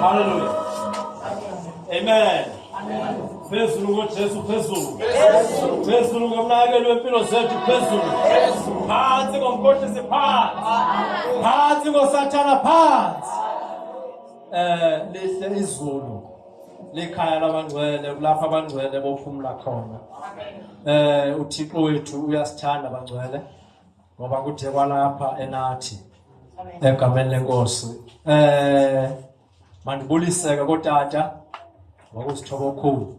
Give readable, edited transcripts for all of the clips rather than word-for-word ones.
Hallelujah. Amen. Phezulu ngoJesu phezulu. Phezulu ngomnakelo wempilo zethu phezulu. Phansi ngomkhohlisi phansi. Phansi ngosathana phansi. Lihle izulu. Likhaya labangcwele kulapha abangcwele bophumula khona. uThixo wethu uyasithanda abangcwele ngoba kuthe kwalapha enathi egameni lenkosi. Mandibuliseke kotata ngokusithoba okukhulu.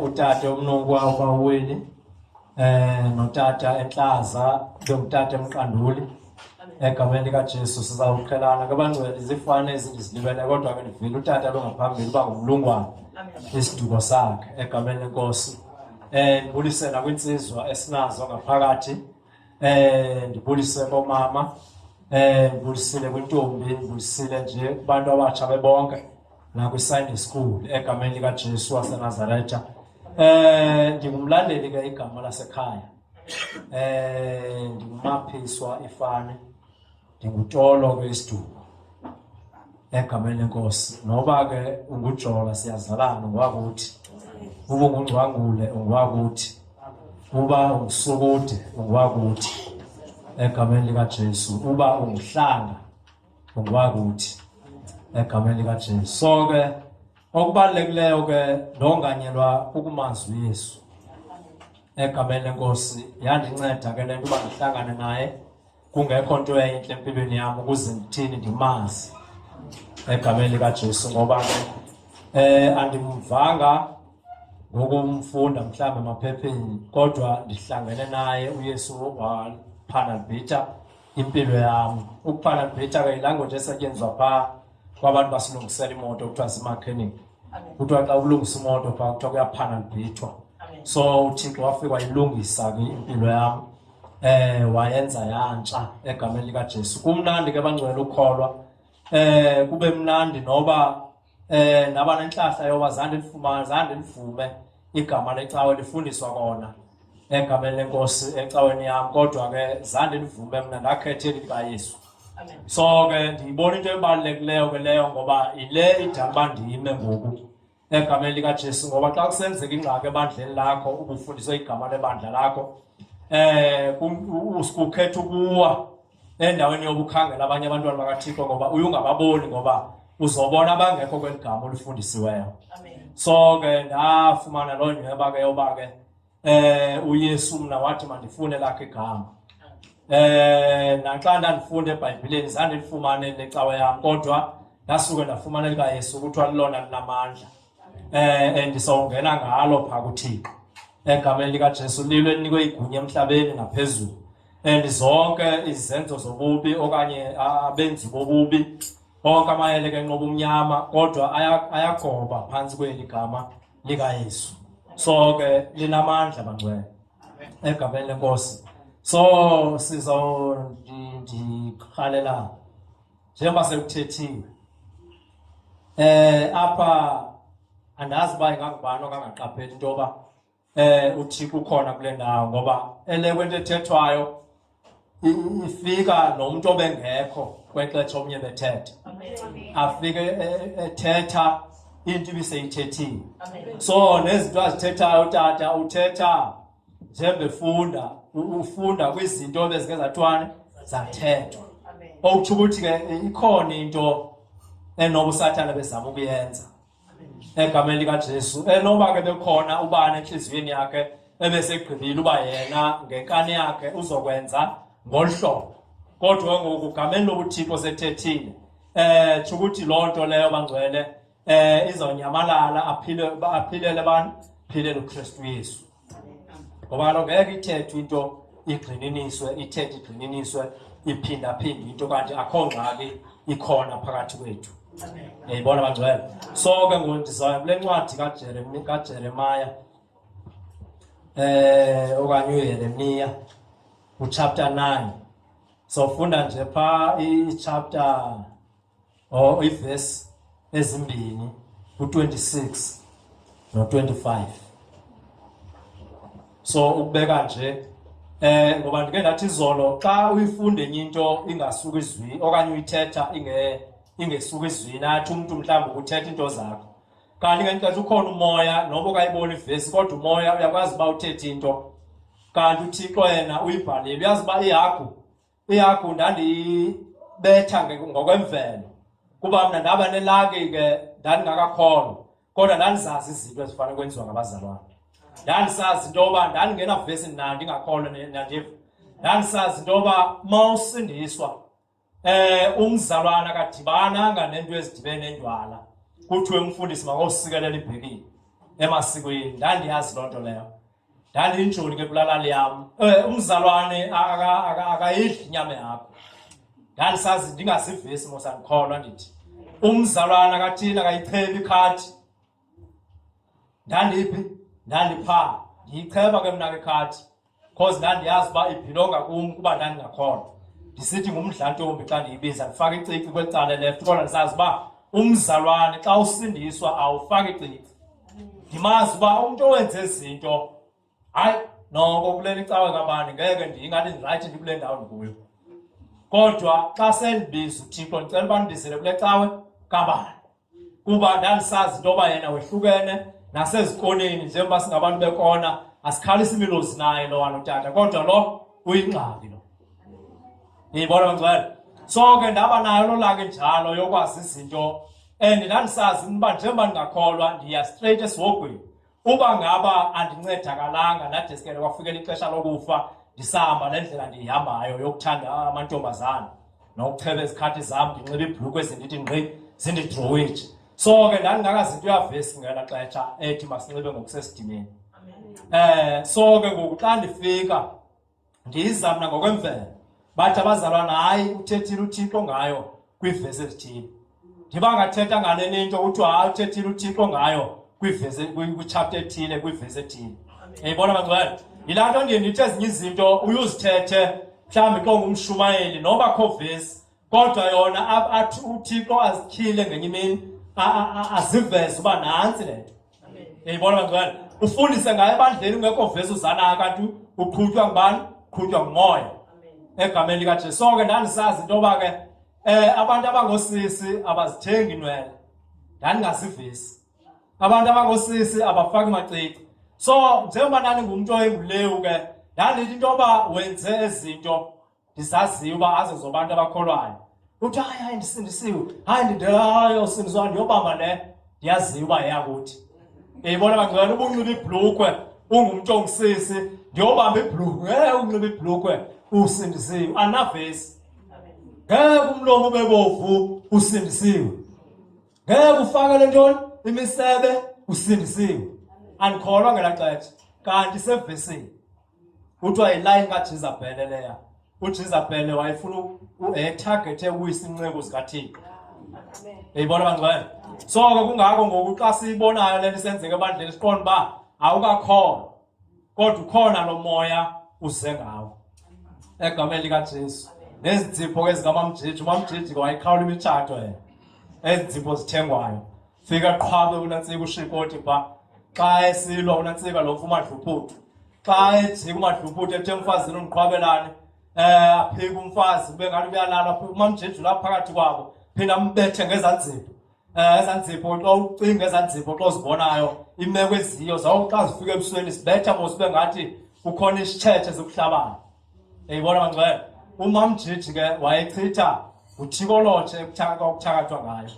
Utata umnungwa uBaweli notata eNhlaza ngumtata emqanduli egameni likaJesu sizawuqhelana kabangcwele izifane ezindizilibele kodwa ke ndivile utata lo ngaphambili uba ngumlungwane isiduko sakhe egameni lenkosi. Ndibulisela kwinsizwa esinazo ngaphakathi. Ndibulise bomama. Ndibulisile kwintombi, ndibulisile nje kubantu abatsha bebonke nakwi-Sunday school egameni likaJesu waseNazaretha. Ndingumlandeli ke igama lasekhaya. Ndingumapiswa ifane. Ndingutolo ke isiduko egameni lenkosi. Noba ke ungujola siyazalana ngwakuthi. Uba ungungcwangule ungwakuthi. Uba ungusukude ungwakuthi egameni likaJesu. Uba unguhlanga ungwakuthi egameni likaJesu. So ke okubalulekileyo ke ndonganyelwa ukumazi uYesu egameni lenkosi. Yandinceda ke le nto uba ndihlangane naye kungekho nto entle empilweni yam ukuze ndithini ndimazi egameni likaJesu ngoba ke andimvanga ngokumfunda mhlawumbe emaphepheni kodwa ndihlangene naye uYesu wapanalbita impilo yami. Ukupanalbita ke ilanguage esetyenziswa phaa kwabantu basilungisela imoto kuthiwa zimakhenikhi. Kuthiwa xa ulungisa imoto phaa kuthiwa kuyapanalbithwa. So uThixo wafika wayilungisa ke impilo yami. Wayenza yantsha egameni likaJesu. Kumnandi ke bangcwele ukukholwa. Kube mnandi noba naba nenhlahla yoba zande livume igama lecawe lifundiswa kona egameni lenkosi ecaweni yami kodwa ke zande livume mina ndakhethe likaYesu. So ke ndiyibona into ebalulekileyo ke leyo ngoba ile idaba ndime ngoku egameni likaJesu ngoba xa kusenzeka ingxaki ebandleni lakho ubufundiswe igama lebandla lakho ukukhetha ukuwa endaweni yobukhangela abanye abantwana bakaThixo ngoba uyungababoni ngoba uzobona abangekho kweligama olifundisiweyo. So ke ndafumana loo nyhweba ke yoba ke uYesu mna wathi mandifune lakhe igama. Naxa ndandifunda eBhayibhileni zange ndifumane lecawe yam kodwa ndasuke ndafumana likaYesu kuthiwa lilona linamandla. Ndisawungena ngalo phaa kuThixo egameni likaJesu lilo elinikwe igunya emhlabeni ngaphezulu. Zonke izenzo zobubi okanye abenzi bobubi onke amayele ke nqoba umnyama kodwa ayagoba phantsi kweli gama likaYesu. So ke linamandla bangcwele egameni lenkosi. So sizondikhalela njengoba sekuthethiwe apha andazi uba ingangubani okangaqapheli into yoba uThixo ukhona kule ndawo ngoba kwento ethethwayo ifika nomuntu obengekho kwexesha omnye bethetha. Afike ethetha into ibiseyithethile. So nezinto azithethayo utata uthetha njengefunda ufunda kwizinto bezike zathwane zathethwa. Okutsho ukuthi ke ikhona into enoba uSathane bezama ukuyenza egameni likaJesu enoba ke bekhona ubani enhliziyweni yakhe ebesegqibile uba yena ngenkani yakhe uzokwenza ngolhlobo kodwa ngoku ugameni lobuThixo sethethile tsho ukuthi loo nto leyo bangcwele izawunyamalala aphilele abantu philele uKrestu Yesu ngoba kaloku ngeke ithethwe into igxininiswe iphindaphinde into kanti akho ngxaki ikhona phakathi kwethu. Yayibona bangcwele. So ke ngoku ndizaya kule ncwadi kaJeremaya okanye uYeremiya uchapter 9. So funda nje phaa ichapter iverse ezimbini u26 no25. So ukubeka nje ngoba ndike ndathi izolo xa uyifunde enye into ingasuka izwi okanye uyithetha ingesuka ezwini athi umuntu mhlawumbe ukuthetha into zakho. Kanti ngenxa ukhona umoya noba ukayibona ivesi kodwa umoya uyakwazi uba uthethe into. Kanti uThixo yena uyibhalile. Uyazi uba ihagu ndandiyibetha ngokwemvelo. Kuba mna ndaba nelaki ke ndandingakakholwa. Kodwa ndandizazi izinto ezifana kwenziwa ngabazalwane. Ndandisazi into yoba ndandingena vesi ndingakholwa nandiva. Ndandisazi into yoba mawusindiswa umzalwana akadibananga nento ezidibene nendwala. Kuthiwe umfundisi makosikelela ibhekile emasikweni. Ndandiyazi loo nto leyo. Ndandiyintshoni ke kulalali yam. Umzalwane akayidli inyama yakho. Ndandisazi ndingazivesi mosandikholwa ndithi. Umzalwane akathini akayichebi ikhadi. Ndandipha. Ndiyicheba ke mna ke ikhadi. Because ndandiyazi uba ibhilonga kum kuba ndandingakholwa. Ndisithi ngumdlantombi xa ndiyibiza ndifake icici kweli cala left. Kodwa ndisazi uba umzalwane xa usindiswa awufaki icici. Ndimazi uba umuntu owenze izinto hayi noko kuleli icawe kabani ngeke ndingathi ndirayithi ndikule ndawo ndikuyo. Kodwa xa sendibiza uThixo ndicela uba ndibizele kule cawe kabani. Kuba ndandisazi into yoba yena wehlukene nasezikoneni njengoba singabantu bekona asikhalisi imilozi naye lo walo tata. Kodwa lo uyingxaki lo. Yibona bangcwele. So ke ndaba nayo lo lake njalo yokwazi izinto and ndandisazi uba njengoba ndingakholwa ndiya straight esihogweni. Uba ngaba andincedakalanga nade sikele kwafikela ixesha lokufa ndisahamba le ndlela ndiyihambayo yokuthanda amantombazana nokucheba izikhathi zam ndinxiba ibhulukhwe ezindithi ngqi zindidrowiji. So ke ndandingakazinto yavesi ngela xesha ethi masinxibe ngokusesidimeni. So ke ngoku xa ndifika ndiyiza mna ngokwemvelo. Bathi abazalwana hayi uthethile uThixo ngayo kwivesi ezithile. Ndiba ngathetha ngale nto kuthiwa hayi uthethile uThixo ngayo kwi-chapter ethile kwivesi ethile. Yayibona bangcwele. Yilaa nto ndiye ndithi ezinye izinto uyuzithethe mhlawumbi xa ungumshumayeli noba akho vesi kodwa yona athi uThixo azityhile ngenye imini aziveze uba nantsi le nto. Yayibona bangcwele. Ufundise ngayo ebandleni ungekho vesi uzana kanti uqhutywa ngubani? Uqhutywa ngumoya. Egameni likaJesu. So ke ndandisazi into yoba ke abantu abangoosisi abazithengi inwele. Ndandingazivesi. Abantu abangoosisi abafaki macici. So njengoba ndandingumntu oyengulewu ke ndandithi into yoba wenze ezinto ndisaziyo uba azo zobantu abakholwayo. Uthi hayi ndisindisiwe. Hayi ndidelayo sindiswa ndiyobamba le ndiyaziyo uba yeyakuthi. Yayibona bangcwele uba unxiba ibhulukhwe ungumntu ongusisi ndiyobamba ibhulukhwe. Unxiba ibhulukhwe usindisiwe. Anavesi. Ngeke umlomo ubebovu usindisiwe. Ngeke ufakele ntoni imisebe usindisiwe. Andikholwa ngelaa xesha. Kanti sevesini kuthiwa yilayini kaJezabhele leya. uJezabhele wayefuna targethe ukuyisa inceku zikaThixo. Yayibona bangcwele. So ke kungako ngoku xa siyibonayo le nto isenzeka ebandleni siqonda uba awukakholwa kodwa ukhona lo moya uze ngawo. Egameni likaJesu. Nezi nzipho ezikamamjiji. Umamjiji wayikhawula imitshato yena. Ezi nzipho zithengwayo. Fika qhwabe uNantsika uShikoti pha. Xa esilwa uNantsika lo uMadluphuthu. Xa ejika uMadluphuthu ethe umfazini undiqhwabelane. Aphika umfazi ube ngathi uyalala umamjiji lapha phakathi kwabo. Phinda ambethe ngezanzipho. Ezanzipho xa ucinga ezanzipho xa uzibonayo imeko eziyo zawuxa zifika ebusweni sibetha mosibe ngathi ukhona isithethe sokuhlabana. Yayibona bangcwele. Umamjiji ke wayechitha uthikolotshe okuthakathwa ngayo.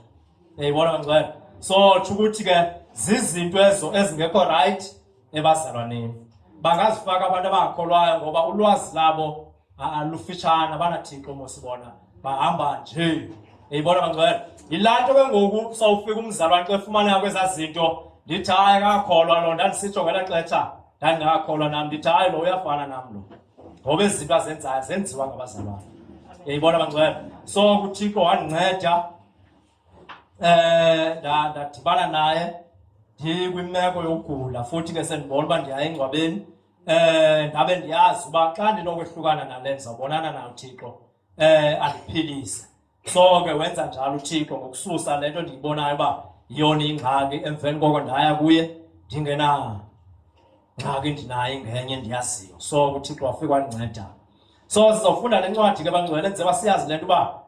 Yayibona bangcwele. So ukuthi ke zizinto ezo ezingekho right ebazalwaneni. Bangazifaka abantu abangakholwayo ngoba ulwazi labo alufitshana banathixo mosibona bahamba nje. Yayibona bangcwele. Yilaa nto ke ngoku sawufika umzalwane xa efumaneka kwezaa zinto ndithi hayi akakholwa lo ndandisitsho ngelaa xesha ndandingakholwa nam ndithi hayi lo uyafana nam lo. Ngoba ezi zinto azenzayo zenziwa ngabazalwane. Yayibona bangcwele. So uThixo wandinceda ndadibana naye ndikwimeko yokugula futhi ke sendibona uba ndiya engcwabeni. Ndabe ndiyazi uba xa ndinokwehlukana nale ndizawubonana nayo uThixo andiphilise. So ke wenza njalo uThixo ngokususa le nto ndiyibonayo uba yiyona ingxaki. Emveni koko ndaya kuye ndingena ngxaki ndinayo ngenye ndiyaziyo. So uThixo wafika wandinceda. So sizawufunda le ncwadi ke bangcwele njengoba siyazi le nto uba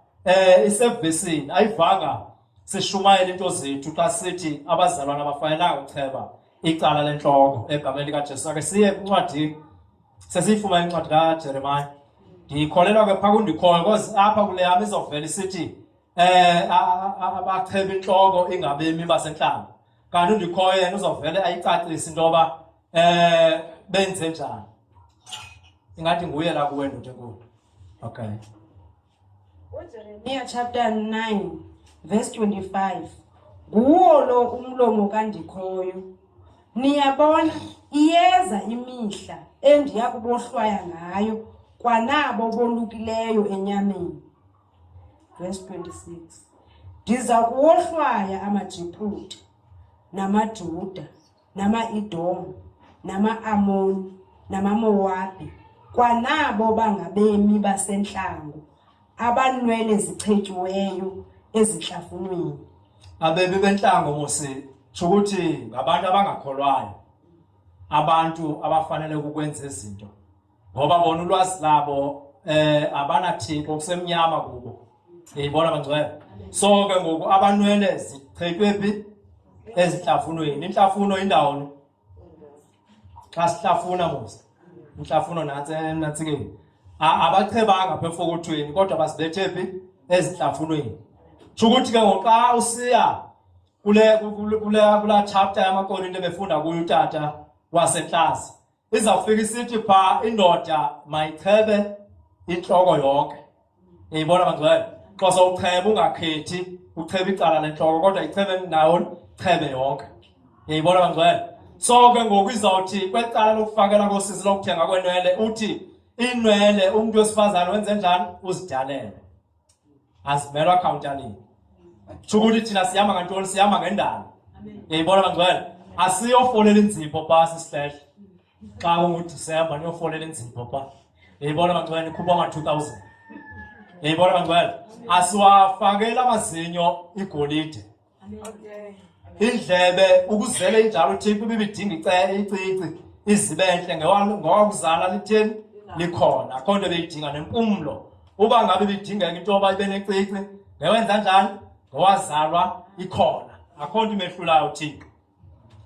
isevesini ayivanga sishumayela into zethu xa sithi abazalwana abafanelanga ucheba icala lenhloko egameni likaJesu. Ke siye kwincwadi sesiyifumana incwadi kaJeremiah. Ndikholelwa ke phaa kundikhoyo because apha kule yam izovela isithi abacheba inhloko ingabemi basentlanga. Kanti undikhoyo yena uzovele ayicacise into yoba benze njani. Ingathi nguye la kuwe ndoda enkulu. Okay. Jeremiah chapter 9 verse 25. Nguwo lo umlomo kandikhoyo. Niyabona iyeza imihla endiya kubohlwaya ngayo kwanabo bolukileyo enyameni. Verse 26. Ndiza kuwohlwaya amaJiputa namaJuda nama-Edomu nama-Amoni namaMowabi kwanabo bangabemi basentlango abanwele zichetyiweyo ezinhlafunweni. Abemi bentlango musi ukuthi ngabantu abangakholwayo, abantu abafanele ukwenza izinto ngoba bona ulwazi labo abanathixo kusemnyama kubo. Yibona bangcwele. So ke ngoku abanwele zichetywe phi ezinhlafunweni. Inhlafuno indawoni xa sihlafuna musi inhlafuno natsikeni abachebanga apha efokothweni kodwa basibethe phi ezinhlafunweni. Ukuthi ke ngoxa usiya kula chapter yamaKorinto befunda kuyo utata waseklasi izawufika isithi pha indoda mayichebe inhloko yonke. Yibona bangcwele. Xa sowucheba ungakhethi uchebe icala lenhloko kodwa ichebe nawo chebe yonke. Yibona bangcwele. So ke ngoku izawuthi kwecala lokufakela kosisi lokuthenga kwenwele uthi inwele umuntu wesifazane wenze njani uzidalele. Azimelwa accountantini. Ukuthi thina siyama ngantoni siyama ngendalo. Yayibona bangcwele. Asiyofolela inzipho pha sisihlehla. Xa kunguDisemba niyofolela inzipho pha. Yayibona bangcwele ikhupha ama-2000. Yayibona bangcwele. Asiwafakela amazinyo igolide. Indlebe ukuzele injalo uThixo ibidinga icici izibenhle ngowakuzala litheni likhona akho nto beyidinga nempumlo. Uba ngabe bidingeka into yoba ibe necici ngewenza njani ngowazalwa ikhona akho nto imehlulayo uThixo.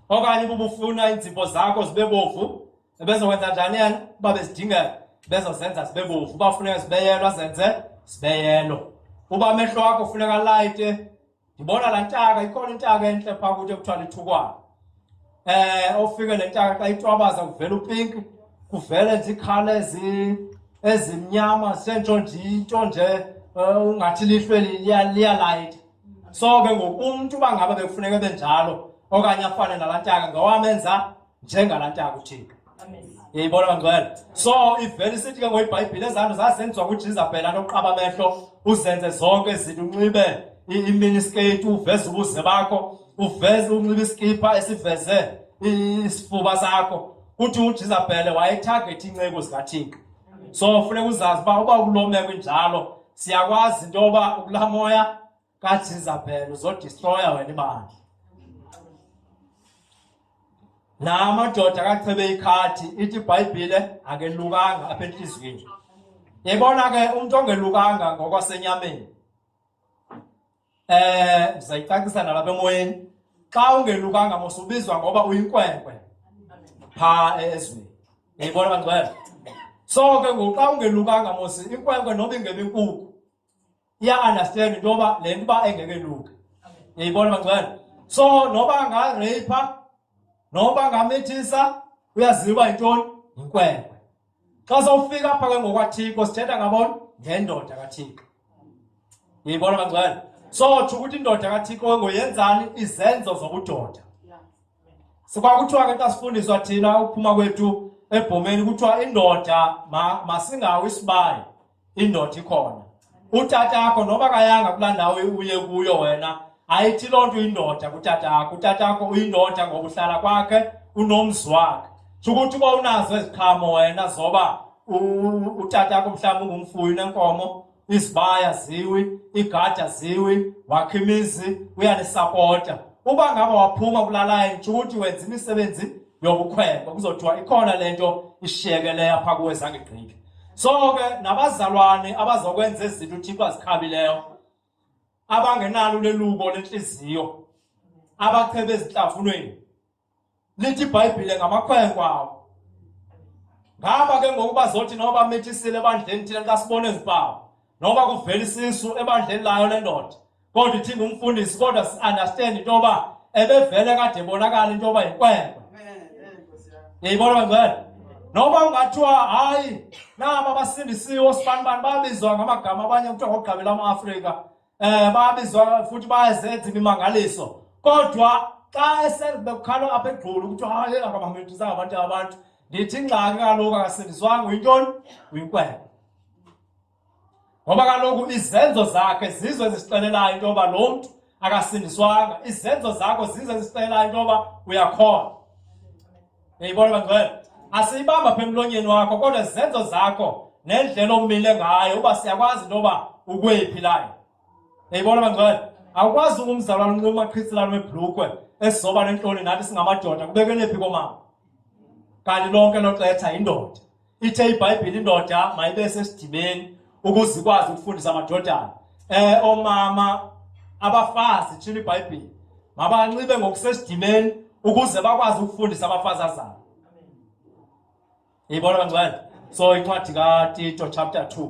Okanye ubufuna iinzipho zakho zibe bovu ebezokwenza njani yena uba bezidingeka bezozenza zibe bovu. Uba funeka zibeyelwa zenze zibeyelo. Uba amehlo akho funeka layite ndibona laa ntaka ikhona intaka entle phaa kuthi ekuthiwa lithukwana. Ofike le ntaka xa itwabaza kuvela upinki kuvele nje iikhala ezimnyama sentsho nje ungathi lihlwe liyalayita. So ke ngoku umntu uba ngaba bekufuneka benjalo okanye afane nalaa ntaka ngawamenza njengalaa ntaka uThixo. Yayibona bangcwele. So ivele isithi ke ngokwibhayibhile ezanto zazenziwa nguJezabheli laa nto yokuqaba amehlo uzenze zonke izinto unxibe iminisketi uveze ubuze bakho uveze unxibe iskipa esiveze isifuba sakho. Kuthi uJezabheli wayetarget inceko zikaThixo. So funeka uzazi uba ukulomeko injalo siyakwazi into yoba ukulaa moya kaJezabheli uzodistroya wena ibandla. Namadoda akachebe ikhathi ithi ibhayibhile akelukanga apha entliziyweni. Yayibona ke umntu ongelukanga ngokwasenyameni ndizayicacisa nalapha emoyeni. Xa ungelukanga mosubizwa ngoba uyinkwenkwe phaa ezweni. Yayibona bangcwele. So ke ngoku xa ungelukanga mosi inkwenkwe noba ingebe inkukhu iya-understand into yoba le nto uba engekeluki. Yayibona bangcwele. So noba ngareyipha noba ngamithisa uyaziva uba yintoni yinkwenkwe. Xa sowufika apha ke ngokwaThixo sithetha ngabona ngendoda kaThixo. Yayibona bangcwele. So ukuthi indoda kaThixo ngoyenzani izenzo zobudoda. Sikwakuthiwa ke xa sifundiswa thina ukuphuma kwethu ebhomeni kuthiwa indoda masingawi isibaya indoda ikhona. Utatakho noba kayanga kulaa ndawo uye kuyo wena ayithi loo nto indoda kutatakho. Utatakho uyindoda ngoba uhlala kwakhe unomzi wakhe. Ukuthi uba unazo eziqhamo wena zoba utatakho mhlawumbi ungumfuyi nenkomo izibaya ziwi igada ziwi wakhe imizi uyanisapota. Uba ngaba waphuma kulaa line ukuthi wenza imisebenzi yobukhwembe kuzothiwa ikhona le nto ishiyekeleyo apha kuwe zange igqibe. So ke nabazalwane abazokwenza izinto uThixo azikhabileyo abangenalo leluko lenhliziyo abachebe ezinhlafunweni lithi iBhayibhile ngamakhwenkwe awo ngaba ke ngokuba zothi noba methisile ebandleni thina xa sibone izimpawu noba kuvela isisu ebandleni layo lendoda kodwa ithi ngumfundisi kodwa si-understand into yoba ebevele kade ebonakala into yoba yinkwenkwe. Yayibona bangcwele noba ungathiwa hayi naba abasindisiwe sibanibani babizwa ngamagama abanye kuthiwa ngokugqibela ama-Afrika babizwa futhi bayazenza imimangaliso kodwa xa esebekukhala apha egqulu kuthiwa hayi akabamethisa abantu ndithi ingxaki kaloku akasindiswanga uyintoni uyinkwenkwe ngoba kaloku izenzo zakhe zizo ezisixelelayo into yoba lo mntu akasindiswanga. Izenzo zakho zizo ezisixelelayo into yoba uyakhona. Yayibona bangcwele asiyibamba apha emlonyeni wakho kodwa izenzo zakho nendlela omile ngayo uba siyakwazi into yoba ukwephi layo. Yayibona bangcwele awukwazi umzalwane uncumaqhisilane webhlukwe esizoba nentloni nathi singamadoda kubekelephi komama kanti lonke loxetha indoda. Ithe iBhayibhile indoda mayibe sesidimeni ukuze ikwazi ukufundisa amadodana. Omama abafazi tshilo iBhayibhile mabanxibe ngokusesidimeni ukuze bakwazi ukufundisa abafazi azabo. Yayibona bangcwele so incwadi kaTito chapter 2.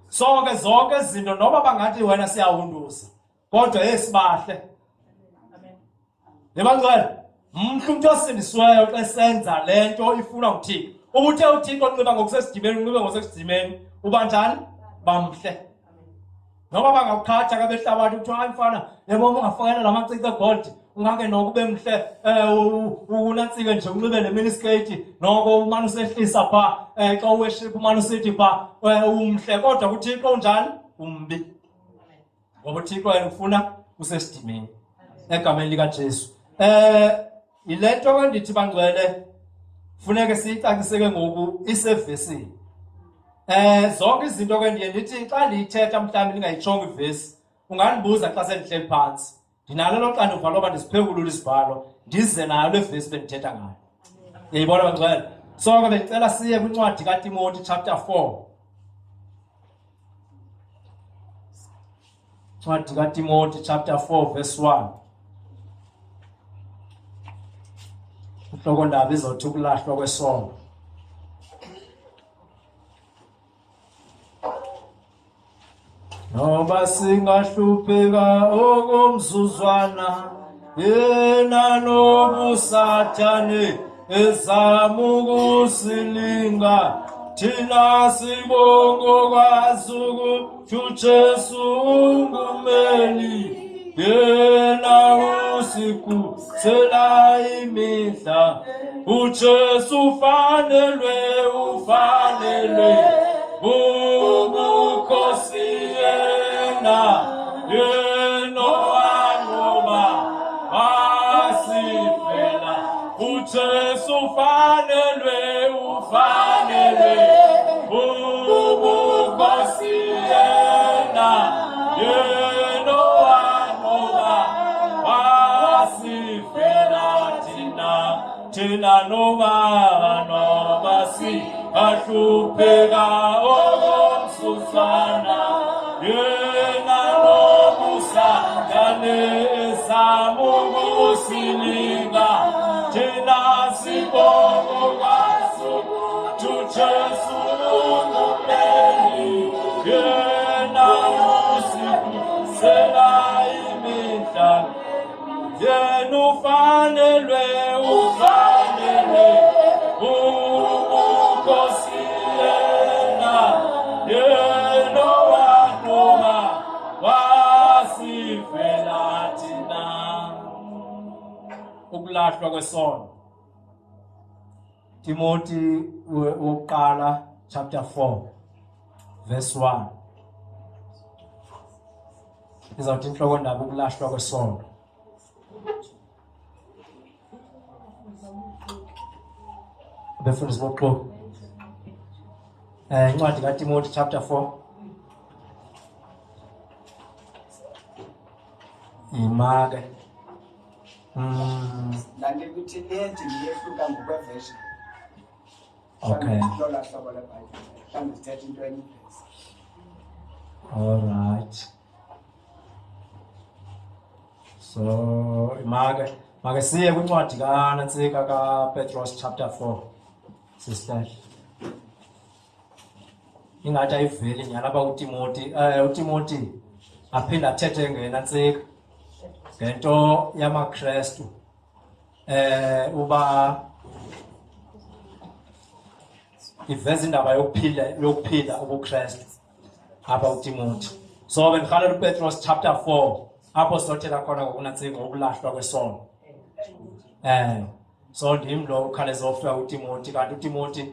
So ke zonke izinto noba bangathi wena siyawunduza kodwa esibahle. Yebangcwele umuntu osindisiweyo xa esenza lento ifuna uThixo. Ubuthe uThixo unxiba ngokusesidimeni unxibe ngokusesidimeni uba njani bamhle. Noba bangakukhatha ke behlabathi kuthiwa hayi mfana yebo ungafakela lamacici egold ungake noko ube mhle unantsike nje unxibe le miniskirt noko umane usehlisa pha xa uworship umane usithi pha umhle kodwa kuThixo unjani umbi. Ngoba uThixo yena ufuna usesidimeni egameni likaJesu. Ile nto ke ndithi bangcwele funeke siyicaciseke ngoku isevesini. Zonke izinto ke ndiye ndithi xa ndiyithetha mhlawumbi ndingayitshongo ivesi ungandibuza xa sendihleli phantsi ndinalo loxanduva loba ndisiphekulule isibhalo ndize nayo le vesi bendithetha ngayo. Yayibona bangcwele so ke bendicela siye kwincwadi kaTimoti chapter 4. Incwadi kaTimoti chapter 4 verse 1. Inhloko ndaba izothi ukulahlwa kwesono. Noba singahlupheka okomzuzwana yena nobusathane ezama ukusilinga thina sibongokwazi ukuthi uJesu ungumeli yena usikhusela imihla uJesu ufanelwe ubukhosi yena yenowanoma wasifela uJesu ufanelwe ubukhosi yena yenowanoma wasifela thina noba singahlupheka okomzuzwana yena nobusathane ezama ukusilinga thina sibongokwazi ukuthi uJesu ungumeli yena usikhusela imihla yena ufanelwe ubukhosi yena yenowanoma wasifela thina. Ukulahlwa kwesono. Timoti wokuqala chapter 4 verse 1. Izawuthi inhloko ndaba ukulahlwa kwesono. Befundisi boxolo. Incwadi kaTimoti chapter 4. Imake. Ndandikuthi niyethi ndiyehluka ngokweversion. Okay. All right. So, make siye kwincwadi kaNantsika kaPetros chapter 4, sister. Ingathi ayiveli nyhani apha uTimoti aphinda athethe ngeNantsika ngento yamaKrestu uba iveza indaba yokuphila ubuKrestu apha uTimoti. So bendikhalela uPetros chapter 4 apho sothetha khona ngokuNantsika ngokulahlwa kwesono. So ndim lo ukhaleza ofika uTimoti kanti uTimoti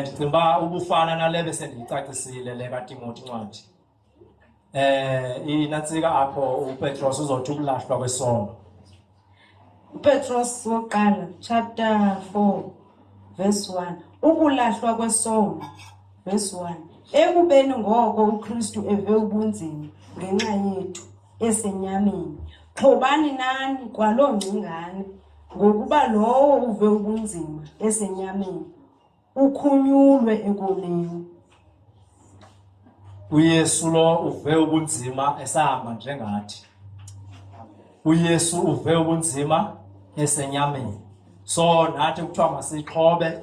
ndicinga uba ubufana nale besendiyicacisile le kaTimoti incwadi. INantsika apho uPetros uzothi ukulahlwa kwesono. uPetros wokuqala chapter 4 verse 1. Ukulahlwa kwesono verse 1. Ekubeni ngoko uKristu eve ubunzima ngenxa yethu esenyameni. Xhobani nani kwaloo ngcingane ngokuba lowo uve ubunzima esenyameni ukhunyulwe ekoneni. uYesu lo uve ubunzima esahamba njengathi. uYesu uve ubunzima esenyameni. So nathi kuthiwa masixhobe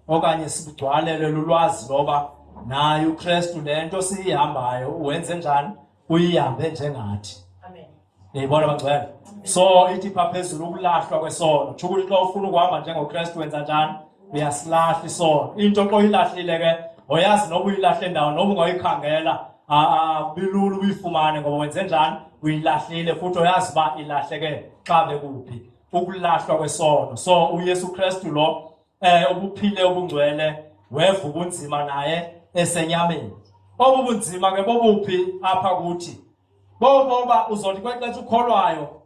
okanye sigcwalele lulwazi loba naye uKristu lento siyihambayo wenze njani uyihambe njengathi. Amen. Yayibona bangcwele. So ithi pha phezulu ukulahlwa kwesono. Tsho ukuthi xa ufuna ukuhamba njengoKristu wenza njani? Uyasilahla isono. Into xa uyilahlile ke oyazi noba uyilahle ndawo noba ungayikhangela bilula uyifumane ngoba wenze njani uyilahlile futhi oyazi ba ilahleke xa bekuphi. Ukulahlwa kwesono. So uYesu Kristu lo ubuphile ubungcwele weva ubunzima naye esenyameni. Obu bunzima ke bobuphi apha kuthi? Boba uzothi kwexesha ukholwayo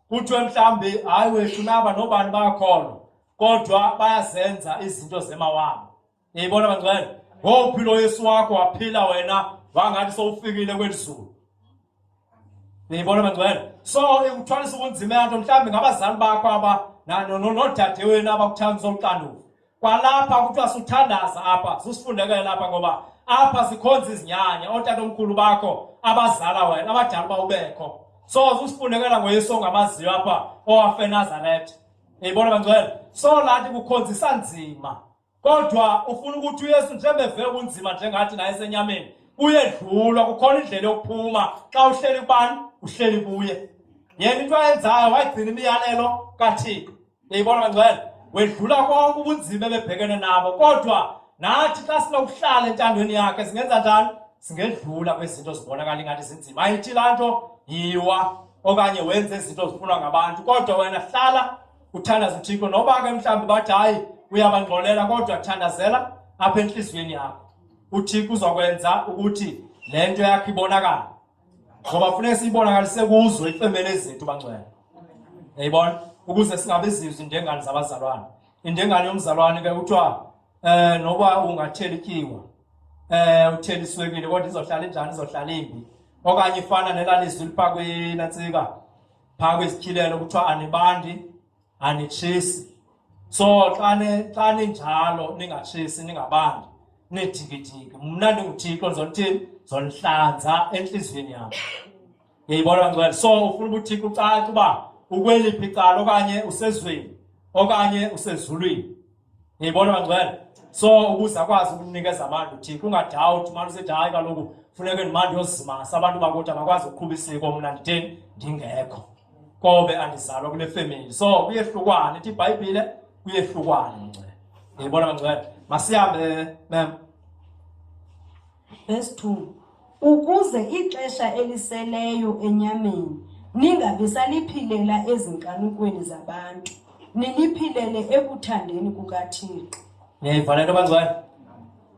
kuthiwe mhlambi hayi wethu naba nobani bayakholwa kodwa bayazenza izinto zemawabo. Yayibona bangcwele? Ngophi lo Yesu wakho waphila wena wangathi sowufikile kwelizulu. Yayibona bangcwele? So ukuthwalisa ubunzima yanto mhlambi ngabazali bakho aba nodade wenu abakuthanda uxanduva. Kwalapha kuthiwa suthandaza apha susifundekele lapha ngoba apha sikhonza izinyanya otatomkhulu bakho abazala wena abadala bawubekho. So susifundekela ngoYesu ongamaziyo apha owafe eNazaretha. Yayibona bangcwele? So lathi kukhonzisa nzima kodwa ufuna ukuthi uYesu njengeve ubunzima njengathi naye esenyameni uyedlula kukhona indlela yokuphuma xa uhleli kubani uhleli kuye. Yena into ayenzayo wayigcina imiyalelo kaThixo. Yayibona bangcwele? Wedlula konke ubunzima ebebhekene nabo kodwa nathi xa sinokuhlala entandweni yakhe singenza njani? Singedlula kwezinto zibonakala ingathi zinzima. Ayithi laa nto yiwa okanye wenze izinto zifunwa ngabantu kodwa wena hlala uthandaza uThixo noba ke mhlawumbi bathi hayi uyabangxolela kodwa thandazela apha enhliziyweni yakho. uThixo uzokwenza ukuthi le nto yakho ibonakala ngoba funeka siyibonakalise kuzo ifemeli zethu bangcwele. Yayibona? Ukuze singabe izizwe indengane zabazalwane. Indengane yomzalwane ke kuthiwa noba ungathela ityiwa uthela iswekile kodwa izohlala injani izohlala imbi. Okanye ifana nelalizwi lipha kwiNantsika phaa kwezityhilelo kuthiwa anibandi anitshisi. So xa ninjalo ningatshisi ningabandi nidikidiki mna ndinguThixo ndizothini ndizonihlanza enhliziyweni yakho. Yayibona bangcwele? So ufuna uba uThixo ucace uba ukweliphi icala okanye usezweni okanye usezulwini. Yayibona bangcwele? So ukuze akwazi ukunikeza abantu uThixo ungadawuthi manje usethi hayi kaloku funeke ndimandi yozimasa abantu bakuthi abakwazi ukuqhuba isiko mna nditheni ndingekho kobe andizalwa kule family. So kuyehlukwana ithi iBhayibhile kuyehlukwana mngcwele. Yayibona bangcwele? Masihambe mem. Verse 2. Ukuze ixesha eliseleyo enyameni ningabi saliphilela ezinkanukweni zabantu niliphilele ekuthandeni kukaThixo. Niyayiva le nto bangcwele?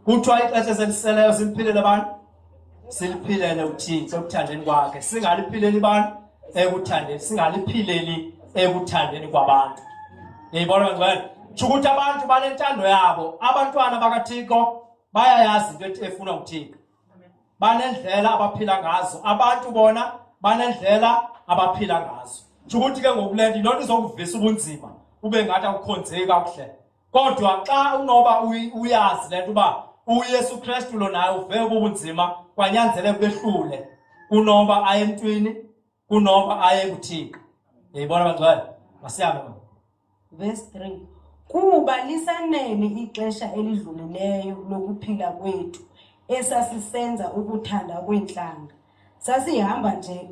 Kuthiwa ixesha eseliseleyo siliphilele abantu siliphilele uThixo ekuthandeni kwakhe singaliphileli abantu ekuthandeni singaliphileli ekuthandeni kwabantu. Yayibona bangcwele? Tsho ukuthi abantu banentando yabo abantwana bakaThixo bayayazi into efuna uThixo. Banendlela abaphila ngazo abantu bona banendlela abaphila ngazo. Tsho ukuthi ke ngokulento into izokuvisa ubunzima ube ngathi akukhonzeki kakuhle. Kodwa xa unoba uyazi lento uba uYesu Kristu lo naye uve ubunzima kwanyanzeleka behlule kunoba aye emntwini kunoba aye kuThixo. Yayibona bangcwele masiyabe mama. Verse 3. Kuba lisanele ixesha elidlulileyo lokuphila kwethu esasisenza ukuthanda kwenhlanga.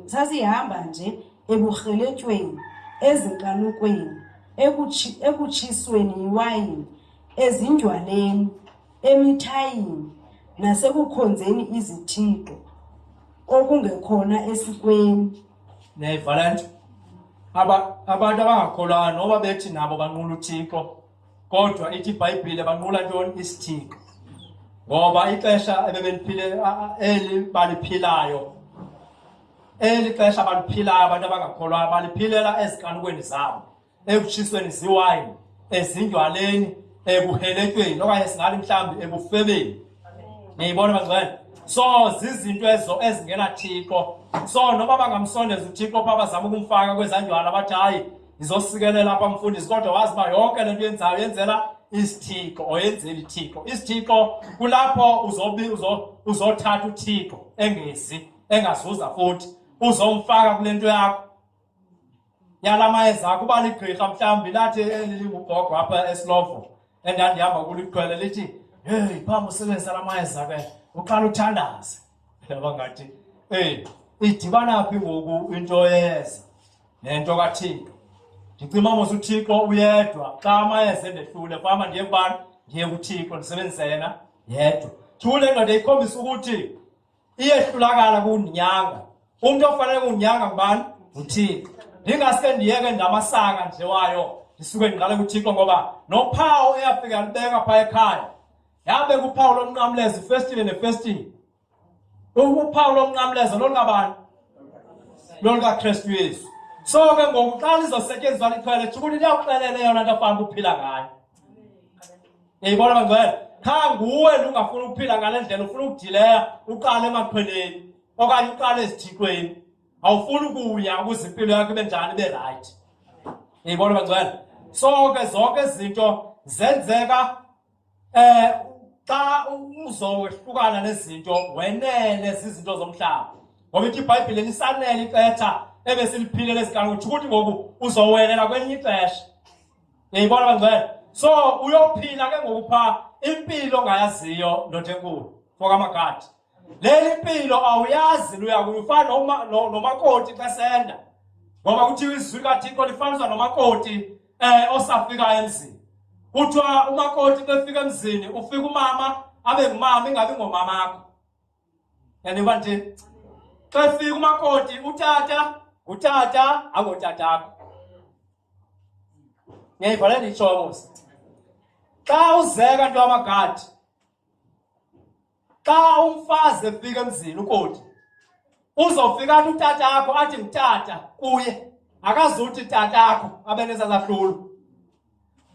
Sasihamba nje ebuhreletyweni, ezinkanukweni, ekutshisweni yiwayini, ezindlwaleni, emithayini, nasekukhonzeni izithixo okungekhona esikweni. Nevalent abantu abangakholwayo noba bethi nabo banqula uThixo, kodwa ithi iBhayibhile banqula ntoni? Isithixo. Ngoba ixesha ebebeliphile eli baliphilayo, eli xesha baliphilayo abantu abangakholwayo baliphilela ezikanukweni zabo, ekutshisweni ziwayini, ezindlwaleni, ebuheletyweni, okanye singathi mhlawumbi ebufebeni. Niyibona bangcwele? So zizinto ezo ezingenaThixo. So noba bangamsondeza uThixo pha bazama ukumfaka kwezandlwana bathi hayi izosikelela apha mfundisi, kodwa wazi uba yonke le nto yenzayo yenzela isithixo oyenzela ithixo. Isithixo kulapho uzothatha uThixo engezi engazuza futhi uzomfaka kule nto yakho yala mayeza akho. Uba ligqirha mhlawumbi lathi elingubhogo apha eSlovo endandihamba kuliqhwele lithi hey phambi usebenzisa la mayeza ke uqala uthandaze. Yaba ngathi idibana phi ngoku into yeyeza nento kaThixo? Ndicima mos uThixo uyedwa. Xa amayeza endehlule fama ndiye kubani? Ndiye kuThixo ndisebenzise yena yedwa. Thule ndoda ikhombisa ukuthi iyehlulakala kundinyanga. Umuntu ofanele kundinyanga ngubani? uThixo. Ndingaske ndiyeke ndamasaka nje wayo ndisuke ndiqale kuThixo, ngoba nophawu eyafika libeka phaa ekhaya yabeka uphawu lomnqamlezo ifestile nefestile. Uphawu lomnqamlezo lolukabani? LolukaKrestu Yesu. So ke ngoku xa lizosetyenziswa liqhele ukuthi liyawuxelela yona nto afana ukuphila ngayo. Yayibona bangcwele? Kha nguwe ungafuna ukuphila ngale ndlela, ufuna ukudileya uqale emaqhweleni okanye uqale ezithixweni. Awufuni ukuya ukuze impilo yakho ibe njani, ibe right. Yayibona bangcwele? So ke zonke izinto zenzeka xa uzowehlukana nezinto wenele zizinto zomhlaba. Ngoba ithi iBhayibhile lisanele ixesha ebesiliphile lezikanukweni, ukuthi ngoku uzowelela kwelinye ixesha. Yayibona bangcwele? So uyophila ke ngoku phaa impilo ongayaziyo ndoda enkulu fokamagadi. Leli impilo awuyazi luyakuyo, ufana nomakoti xa senda. Ngoba kuthiwa izwi likaThixo lifaniswa nomakoti osafikayo emzini. Kuthiwa umakoti xa efika emzini ufika umama abe ngumama ingabi ngomamakho. Yandiba nje xa efika umakoti utata ngutata angotatakho. Ngiyayivala nditsho mos. Xa uzeka nto amagadi, xa umfazi efika emzini ukoti uzofika utatakho athi ngutata kuye, akazuthi tatakho abe nesazahlulo.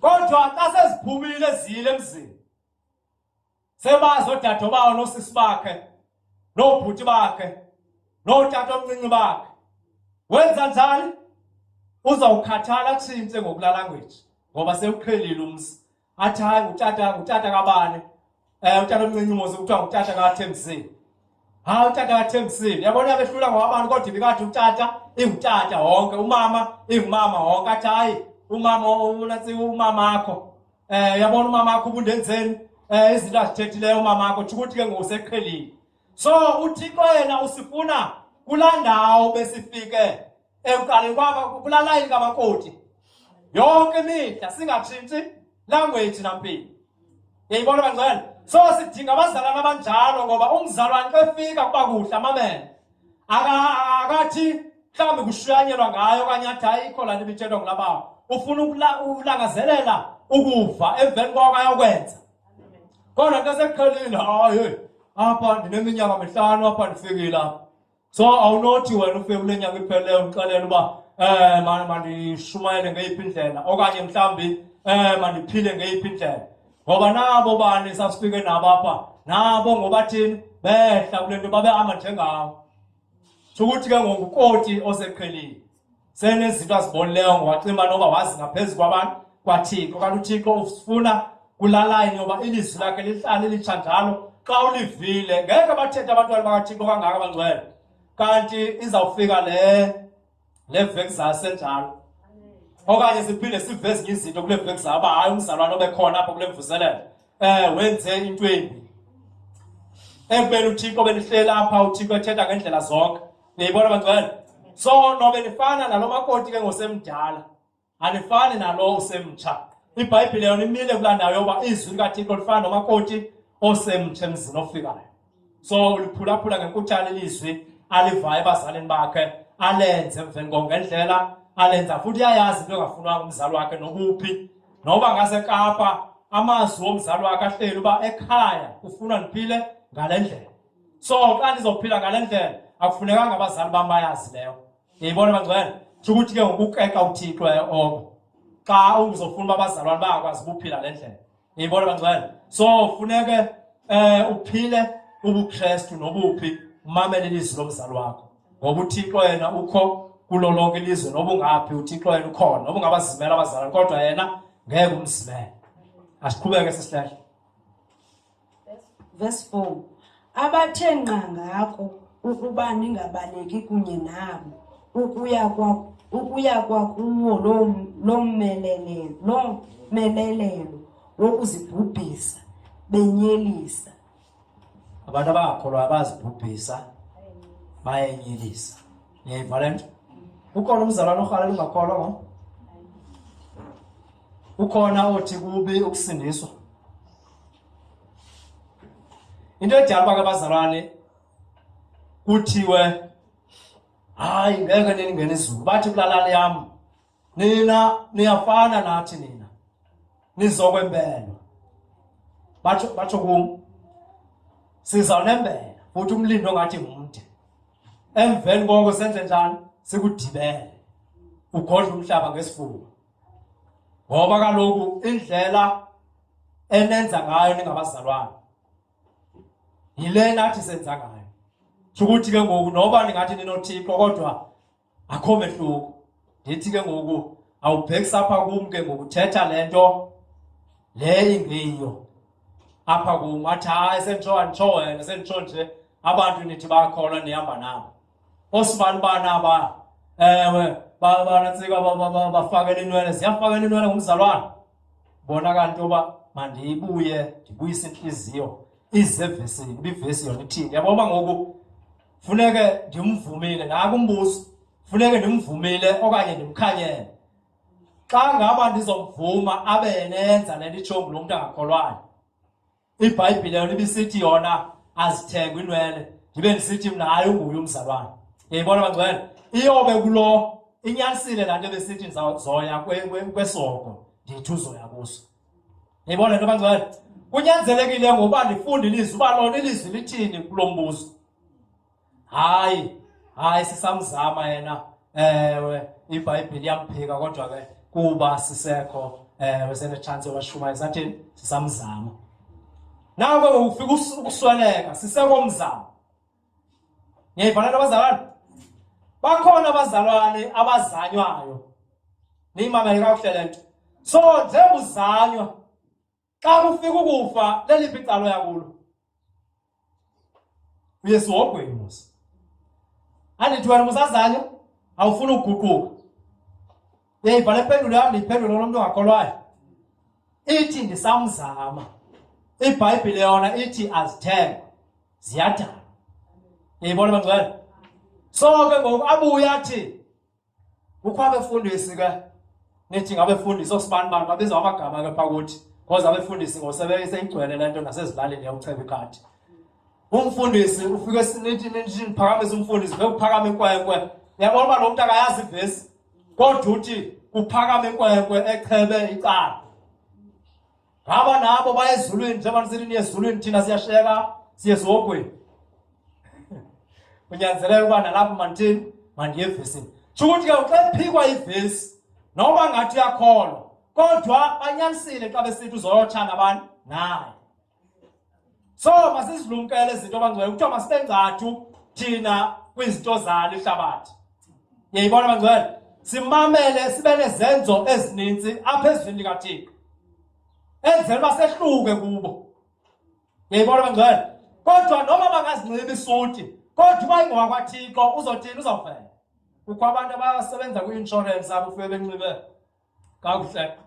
Kodwa xa seziphumile zile emzini sebazi oodade bawo noosisi bakhe noobhuti bakhe nootata omncinci bakhe, wenza njani? Uzawukhathala atshintshe ngokulala ngweji ngoba sewuqhelile umzi. Athi hayi ngutata kabani? Utata omncinci mos kuthiwa ngutata kaThembisile. Hayi utata kaThembisile. Yabona behlula ngowabantu kodwa ibikathi utata ingutata wonke, umama ingumama wonke. Athi hayi umama unatsi umamakho. Yabona umamakho ubundenzeni izinto azithethileyo umamakho, ukuthi ke ngokuseqhelile. So uThixo yena usifuna kulaa ndawo besifike ekuqaleni kwaba kulaa layini kamakoti yonke imihla, singatshintshi language nampilo. Yayibona bangcwele? So sidinga abazalwana abanjalo, ngoba umzalwane xa efika kuba kuhle amamele. Akathi mhlawumbi kushuyanyelwa ngayo okanye athi hayi ikho laa nto ibithethwa ngulabawo. Ufuna ulangazelela ukuva emveni kwako ayokwenza. Kodwa nto sekuqhelile, hayi apha ndineminyaka mihlanu apha ndifikile apha. So awunothi wena ufike kule nyanga ipheleyo ndixelele uba mandishumayele ngeyiphi indlela okanye mhlawumbi mandiphile ngeyiphi indlela. Ngoba nabo bani sasifike nabo apha, nabo ngobathini behla kule nto babehamba njengawo. Ukuthi ke ngoku ukoti oseqhelile senezinto azibonileyo ngowacimba noba wazi ngaphezu kwabantu kwaThixo. Kanti uThixo ufuna kulala inoba ilizwi lakhe lihlale lithanjalo xa ulivile ngeke bathethe abantwana bakaThixo kangaka abangcwele kanti izawufika le veki zasenjalo okanye siphinde sive ezinye izinto kule veki zaba hayi umzalwane obekhona apho kule mvuselelo wenze into embi ekubeni uThixo benihleli apha uThixo ethetha ngendlela zonke niyibona abangcwele so nobe nifana nalo makoti ke ngosemdala anifani nalo usemtsha iBhayibhile yona imile kulandayo yoba izwi likaThixo lifana nomakoti osemtsha emzini ofikayo so uliphulaphula ngenkuthalo ilizwi alivayo ebazalini bakhe alenze emveni kongendlela alenza futhi uyayazi into engafunwanga umzali wakhe nobuphi noba ngaseKapa amazwi omzali wakhe ahleli uba ekhaya ufuna ndiphile ngale ndlela so xa ndizophila ngale ndlela akufunekanga abazali bam bayazi leyo ngiyibona abangcwele ukuthi ke ngokukeka uThixo oko xa uzofuna uba abazalwane bayakwazi ukuphila le ndlela ngiyibona abangcwele so funeke uphile ubuKrestu nobuphi umamele ilizwi lomzali wakho ngoba uThixo yena ukho kulo lonke ilizwe noba ungaphi uThixo yena ukhona noba ungabazimela abazalwane kodwa yena ngeke umzimele asiqhubeke sesihlehla verse 4 abathe nqa ngako ukuba ningabaleki kunye nabo ukuya kwakuwo lo melelelo wokuzibhubhisa benyelisa abantu abakholwa abazibhubhisa bayenyelisa niyayiva le nto ukhona umzalwane orhalela ungakholwa ngo ukhona othi kubi ukusindiswa into edala uba ke abazalwane kuthiwe hayi ngeke ningene izulu bathi kulalali yam nina niyafana nathi nina nizokwembelwa batsho kum sizawunembela futhi umlindo ongathi mde emveni koko senze njani sikudibele ugodle umhlaba ngesifuba ngoba kaloku indlela enenza ngayo ningabazalwane yile nathi senza ngayo ukuthi ke ngoku noba ningathi ninoThixo kodwa akho mehluko ndithi ke ngoku awubhekisa apha kum ke ngoku thetha lento le ingeyiyo apha kum athi hayi senditsho wena senditsho nje abantu nithi bakholwa nihamba nabo osibani banaba ewe banantsika bafakela inwele ziyafakela inwele ngumzalwane bona kanti yoba mandibuye ndibuyise inhliziyo izevesini ibivesi yona ithini yabona ngoku funeke ndimvumile naku umbuzo funeke ndimvumile okanye ndimkhanyele xa ngaba ndizomvuma abe yenenza le nto itsho lo mntu angakholwayo iBhayibhile yona ibisithi yona azithengwe inwele ndibe ndisithi mna hayi unguye umzalwane ngiyibona abangcwele iyobe kulo inyanisile laa nto besithi ndizoya kwesoko ndithi uzoya kuso ngiyibona nto abangcwele kunyanzelekile ngoba ndifunde ilizwi uba lona ilizwi lithini kulo mbuzo hayi sisamzama yena ewe iBhayibhile yamphika kodwa ke kuba sisekho senechance yobashumayo sathini sisamzama nawe ufika ukusweleka sisekomzamo ngiyayivana abazalwane bakhona abazalwane abazanywayo niyimamele kakuhle le nto so njengoba uzanywa xa kufika ukufa leliphi icala yakulo uyesu wogweni musa andithi wena musazanywa awufuna ukuguquka yeyiva le mpendulo yam ndiyiphendule lo mntu ongakholwayo ithi ndisamzama iBhayibhile yona ithi azithengwe ziyadana yeyibona bangcwele so ke ngoku abuye athi kukho abefundisi ke nithi ngabefundisi osibani bani babiza amagama ke phakuthi because abefundisi ngosebeyiseyigcwele le nto nasezilalini yawucheba ikhadi umfundisi ufike sinithi niphakamise umfundisi vele kuphakama inkwenkwe uyabona uba lo mntu akayazi ivesi kodwa uthi kuphakama inkwenkwe echebe icala ngaba nabo baye ezulwini njengoba nisithi niye ezulwini thina siyasheka siye ezihogweni kunyanzeleka uba nalapho mandithini mandiye evesini tsho ukuthi ke xa iphikwa ivesi noba ngathi uyakholwa kodwa banyanisile xa besithi uzoyothanda abantu naye so masizilumkele izinto abangcwele kuthiwa masibe ngcathu thina kwizinto zalo ihlabathi yeyibona abangcwele simamele sibe nezenzo ezininzi apha ezwini likaThixo enzela basehluke kubo. Ngiyibona bangcwele. Kodwa noma bangazinxiba isuti, kodwa bayingwa kwaThixo uzothini uzawuvela. Kukho abantu abasebenza kwi-insurance abo ufike benxibe kakuhle.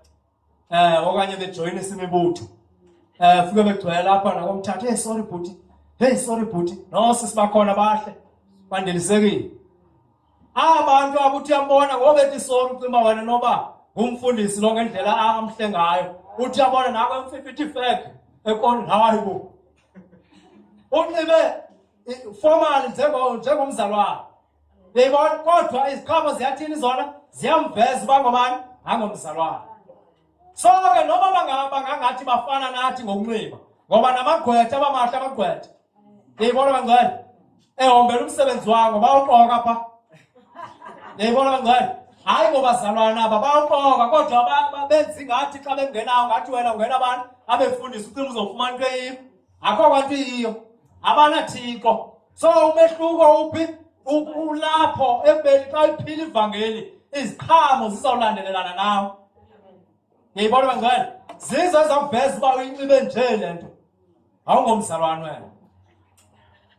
Okanye bejoyinisa imibutho. Ufike begcwele lapha nakomthatha, hey sorry bhuti. Hey sorry bhuti. No sisi bakhona bahle. Bandelisekile. Abantu abuthi uyambona ngoba ethi sorry ucima wena noba ngumfundisi lo ngendlela amhle ngayo. Uthi uyabona nako emfifithi fake ekoni hayibo. Unxibe formal njengomzalwane. Beyibona kodwa iziqhamo ziyathini zona ziyamveza uba ngobani angomzalwane. So ke noma bangangathi bafana nathi ngokunxiba ngoba namagqwetha abamahle amagqwetha. Beyibona bangcwele. Ehombela umsebenzi wabo bawuqoka pha. Beyibona bangcwele. Hayi ngobazalwana aba bawuqoka kodwa benza ngathi xa bengenayo ngathi wena ungena abantu abefundisa ucima uzofumana into eyiyo. Akho kwanto iyiyo. Abanathixo. So umehluko uphi? Ulapho ebeli xa iphila ivangeli iziqhamo zizawulandelelana nawe. Ngiyibona bangcwele. Zizo ezaveza uba uyinxibe nje le nto. Awungomzalwane wena.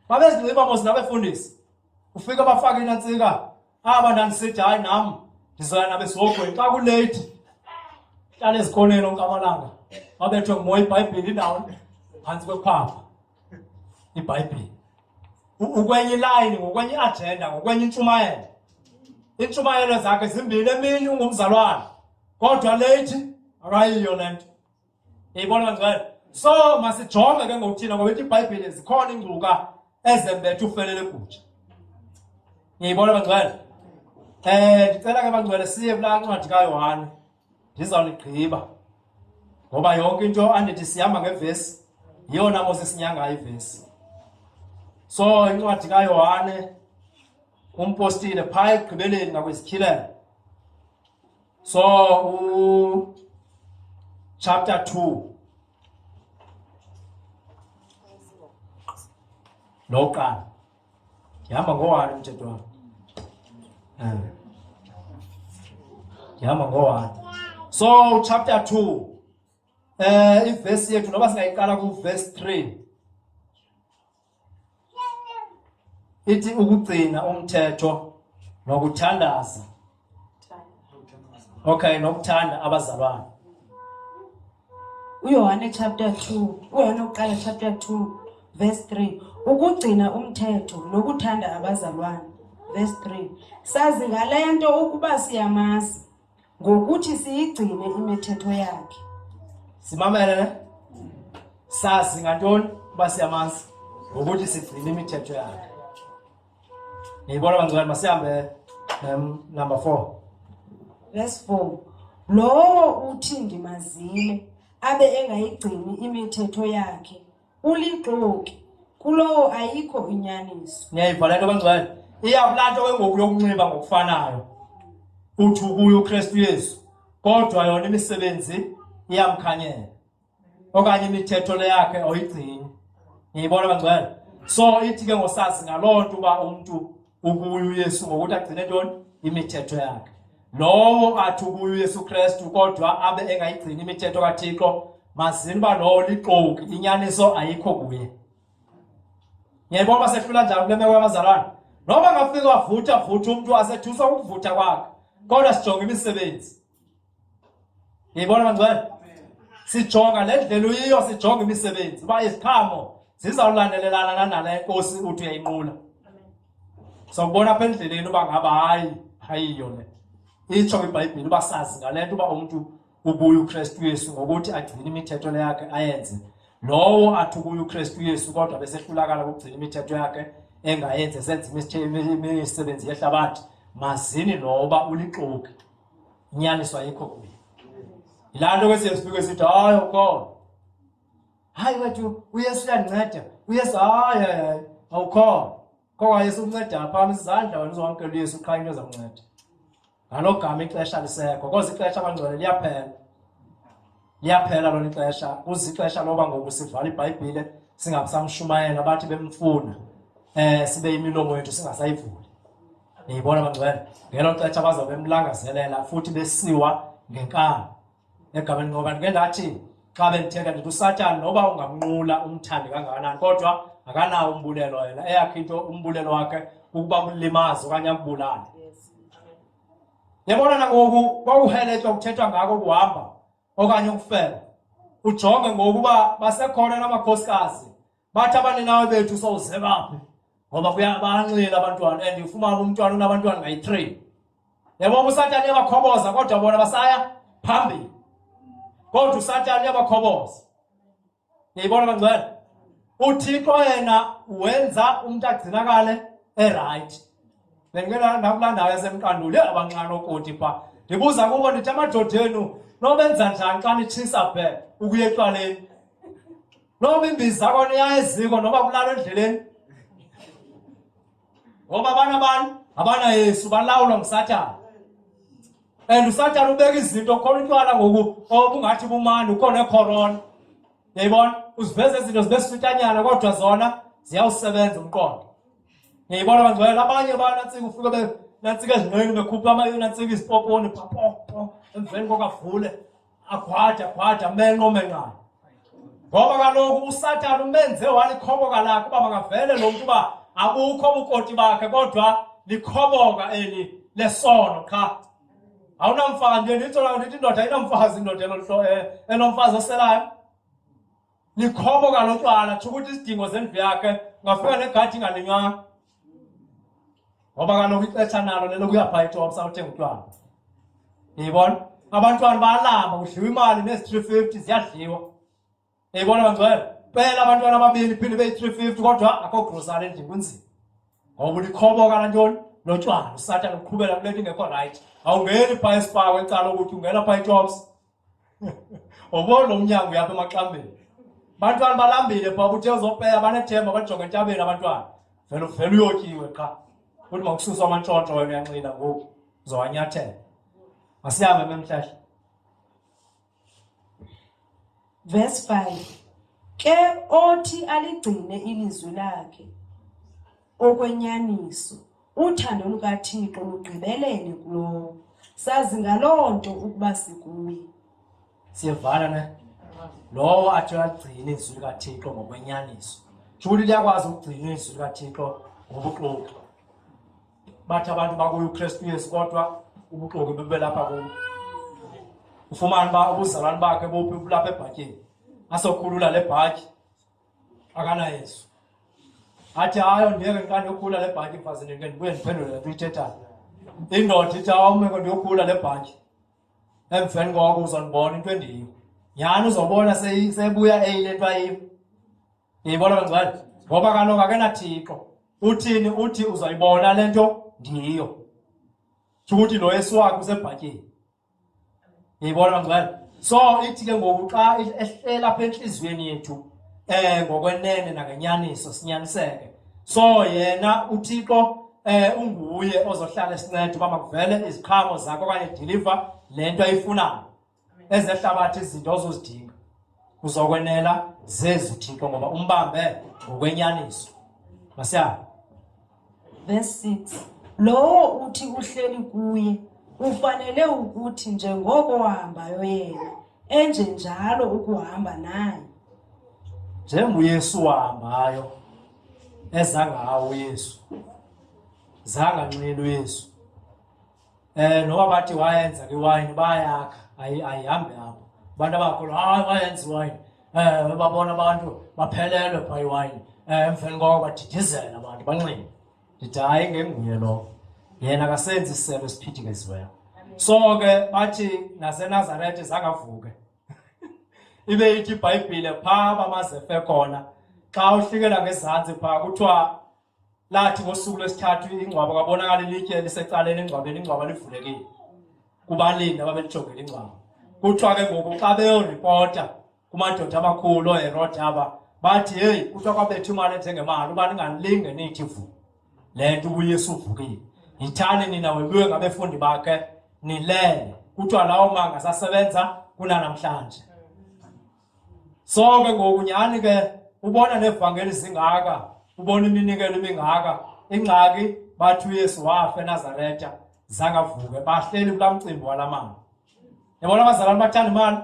Babezinxiba mos nabefundisi. Ufika bafaka inantsika. Abantwana sithi hayi nami ndizoya nabesogweni xa kulate. Hlala ezikoneni onkamalanga. Babethwe ngumoya iBhayibhile indawo phantsi kwephapha. iBhayibhile. Ukwenye ilayini ngokwenye iagenda ngokwenye intshumayelo. Intshumayelo zakhe zimbili emini ungumzalwane. Kodwa late akayiyo lento. Ngiyibona bangcwele. So masijonge ke ngokuthina ngoba iBhayibhile zikhona ingcuka ezembethe ufelele kutsha. Ngiyibona bangcwele. Ndicela ke bangcwele siye kulaa ncwadi kaYohane. Ndizawuligqiba. Ngoba yonke into andithi sihamba ngevesi yiyona mose sinyanga ivesi. So incwadi kaYohane umpostile phaa ekugqibeleni ngakwesityhilelo. So chapter 2 loqala. Ndihamba ngo-1 umthetho wami. Ndihamba ngo-1. So chapter 2 ivesi yethu noba singayiqala ku-verse 3 ithi ukugcina umthetho nokuthandaza. Okay, nokuthanda abazalwane. uYohane chapter 2, uYohane uqala chapter 2 verse 3. Ukugcina umthetho nokuthanda abazalwane. Verse 3. Sazi ngale nto ukuba siyamazi ngokuthi siyigcine imithetho yakhe. Simamele ne? Sazi ngantoni ukuba siyamazi ngokuthi sigcine imithetho yakhe. Ngiyibona bangcwele masihambe number 4. Verse 4. Lowo uthi ndimazile abe engayigcini imithetho yakhe ulixoki, kulowo ayikho inyaniso. Ngiyayiva le nto bangcwele. Iyakulanto ke ngoku yokunxiba ngokufanayo. Uthi ukuyo uKrestu Yesu kodwa yona imisebenzi iyamkhanyela. Okanye imithetho le yakhe awuyigcini. Ngiyibona bangcwele. So ithi ke ngosazi ngaloo nto uba umuntu ukuyo uYesu ngokuthi agcine ntoni imithetho yakhe. Lowo athi ukuyo uYesu Kristu kodwa abe engayigcini imithetho kaThixo mazini uba lowo lixoki, inyaniso ayikho kuye. Ngiyibona basehlula njalo kule meko yabazalwane. Noma ngafika wavutha umuntu asethusa ukuvutha kwakhe. Kodwa sijonga imisebenzi. Ngiyibona bangcwele. Sijonga le ndlela uyiyo sijonga imisebenzi. Uba iziqhamo zizawulandelelana nale nkosi uthi uyayinqula. Sawubona apha endleleni uba ngaba hayiyo le. Itsho iBhayibhile uba sazi ngale nto uba umuntu ukuyo uKrestu Yesu ngokuthi agcine imithetho le yakhe ayenze. Lowo athi ukuyo uKrestu Yesu kodwa besehlulakala ukugcina imithetho yakhe engayenze senze imisebenzi yehlabathi mazini noba ulixoki, inyaniso ayikho kuye. Yilaa nto kwesiye sifike sithi hayi ukhona. Hayi wethu uYesu uyandinceda. uYesu hayi awukhona. Kodwa Yesu unceda phaa izandla wena uzamkela uYesu qha into ezamnceda. Ngalo gama ixesha lisekho kodwa ixesha abangcwele liyaphela. Liyaphela lona ixesha. Kuze ixesha loba ngoku sivala iBhayibhile singasamshumayela bathi bemfuna. Sibe imilomo yethu singasayivuli. Ngiyibona bangcwele. Ngelo xesha bazobe bemlangazelela futhi besiwa ngenkani. Egameni ngoba ngeke ndathi xa bendithetha ndithi uSathane noba ungamnqula umthandi kangakanani kodwa akanawo umbulelo yena eyakhe into umbulelo wakhe ukuba kulimaze okanye akubulale. Yabona nangoku kwauheletywa kuthethwa ngako ukuhamba okanye ukufela ujonge ngokuba basekhona namakhosikazi bathi abaninawe bethu sowuze baphi ngoba kuyabanxila abantwana and ufumana umntwana unabantwana ngayi-3. Yabona uSathane uyabakhoboza kodwa bona basaya phambili kodwa uSathane uyabakhoboza. Niyibona bangcwele uThixo yena wenza umuntu agcinakale right. Bengena nakulandayo yasemqanduli abancane okoti pha ndibuza kubo ndithi amadoda enu nobenza njani xa nitshisa bhe ukuya etywaleni noba imbiza kona iya eziko noba kulala endleleni ngoba abana Yesu balawulwa nguSathane and uSathane ubeka izinto khona utywala ngoku obungathi bumani ukhona ecorona. Yayibona uziveza izinto zibesifitanyana kodwa zona ziyawusebenza umqondo. Yayibona bangcwele abanye banantsika ufike nantsika ezinqeni bekhupha nantsika izipoponi phapopo emveni kokavule agwada menqomenqana ngoba kaloku uSathane umenze walikhoboka lakhe uba makavele lo mntu uba abukho ubukoti bakhe kodwa likhoboka eli lesono qha. Awunamfazi nje ndithi indoda ayinamfazi indoda enomfazi oselayo likhoboka lotywala tsho ukuthi izidingo zendlu yakhe ungafika negadi ingalinywanga ngoba kaloku ixesha nalo lelo kuyapha itopu sawuthenga utywala. Yayibona abantwana bayalamba kudliwa imali nezi-350 ziyadliwa. Yayibona bangcwele phela abantwana ababini phinde beyi-350 kodwa akho grosari endlini kunzima ngoba ulikhoboka lantoni lotywala. uSathane uqhubela kule nto ingekho right awungeni phaa esipako ecala ukuthi ungena phaa itops ubona lo mnyango uyapha emaxambeni abantwana balambile phaa kuthe uzopeya banethemba bajonge entabeni abantwana vele uyotyiwe qha ukuthi makususwa amantshontsho wena uyanxila ngoku uzowanyathela. Masihambe memhlahla. Verse 5 ke othi aligcine ilizwi lakhe okwenyaniso uthando lukaThixo lugqibelele kulo sazi ngaloo nto ukuba sikuye. Siyavana ne lowo athi agcine izwi likaThixo ngokwenyaniso futhi liyakwazi ukugcina izwi likaThixo ngobuxoki. Bathi abantu bakuye uKrestu Yesu kodwa ubuxoki bube lapha kubo. Ufumana ba ubuzalwane bakhe bophi lapha ebhatyeni asokhulula le bhatyi akana Yesu athi hayo ndiyeke xa ndiyokhulula le bhatyi mfazi ndike ndibuye ndiphendule le nto ithethayo. Indoda ithi awumeke ndiyokhulula le bhatyi emveni koko uzondibona into endiyiyo nyhani uzobona sebuya eyile nto ayiyo. Yayibona bangcwele ngoba kaloku akenaThixo uthini uthi uzayibona le nto ndiyiyo ukuthi lo Yesu wakhe usebhatyeni. Yayibona bangcwele so ithi ke ngoku xa ehlela apha entliziyweni yethu ngokwenene nangenyaniso sinyaniseke so yena uThixo unguye ozohlala esinceda uba makuvele iziqhamo zakhe okanye deliver le nto ayifunayo ezehlabathi izinto ozozidinga uzokwenela zezi uThixo ngoba umbambe ngokwenyaniso. Masiya. Verse 6 lowo uthi uhleli kuye ufanele ukuthi njengoko uhambayo yena enje njalo ukuhamba naye. NjengoYesu wahambayo ezangawo uYesu zanganxila uYesu noba bathi wayenza iwayini bayakha ayihambe apho abantu abakholwa hayi wayenza iwayini babona abantu baphelelwe phaa iwayini emveni koko badidizela abantu banxile. Ndithi hayi ngenguye lowo yena akasenzi isiselo esiphithikeziweyo. So ke bathi naseNazaretha zangavuke ibe ithi iBhayibhile phaa bamazefe khona xa uhlikela ngezantsi phaa kuthiwa lathi ngosuku lwesithathu ingcwaba kwabonakala ilitye lisecaleni engcwabeni ingcwaba livulekile kubalindi ababelijongile ingcwaba. Kuthiwa ke ngoku xa beyoripota kumadoda amakhulu ooHerode aba bathi heyi kuthiwa kwabetha imali enjengemali uba ningalinge nithi vu le nto ubuYesu uvukile yithani nina webiwe ngabefundi bakhe nilele. Kuthiwa lawo manga asasebenza kunanamhlanje. So ke ngoku nyhani ke ubona nevangeli zingaka ubona iminikelo imingaka ingxaki bathi uYesu wafa eNazaretha zangavuke bahleli kulaa mcimbi walamanga. Yabona abazalwane bathanda imali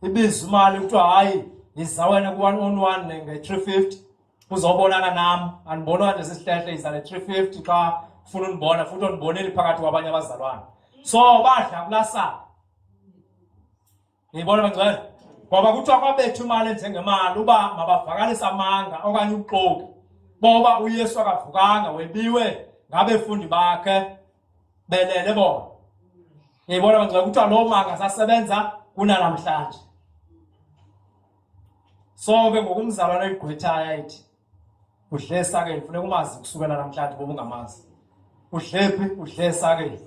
ibiza imali kuthiwa hayi yiza wena ku-1-on-1 nge-350 uzobonana nam andibona nje sisihlehle yiza ne-350 xa ufuna undibona futhi ondiboneli phakathi kwabanye abazalwane so badla kulasana ngiyibona bangcwele ngoba kuthiwa kwabethu imali enjengemali uba mabavakalisa amanga okanye ubuxoki boba uyesu akavukanga webiwe ngabefundi bakhe belele bona ngiyibona bangcwele kuthiwa loo manga asasebenza kunanamhlanje so ke ngokumzalwane egqwethayo ayithi udle esakeni funeka umazi kusukela namhlanje ngoba ungamazi udlephi udle esakeni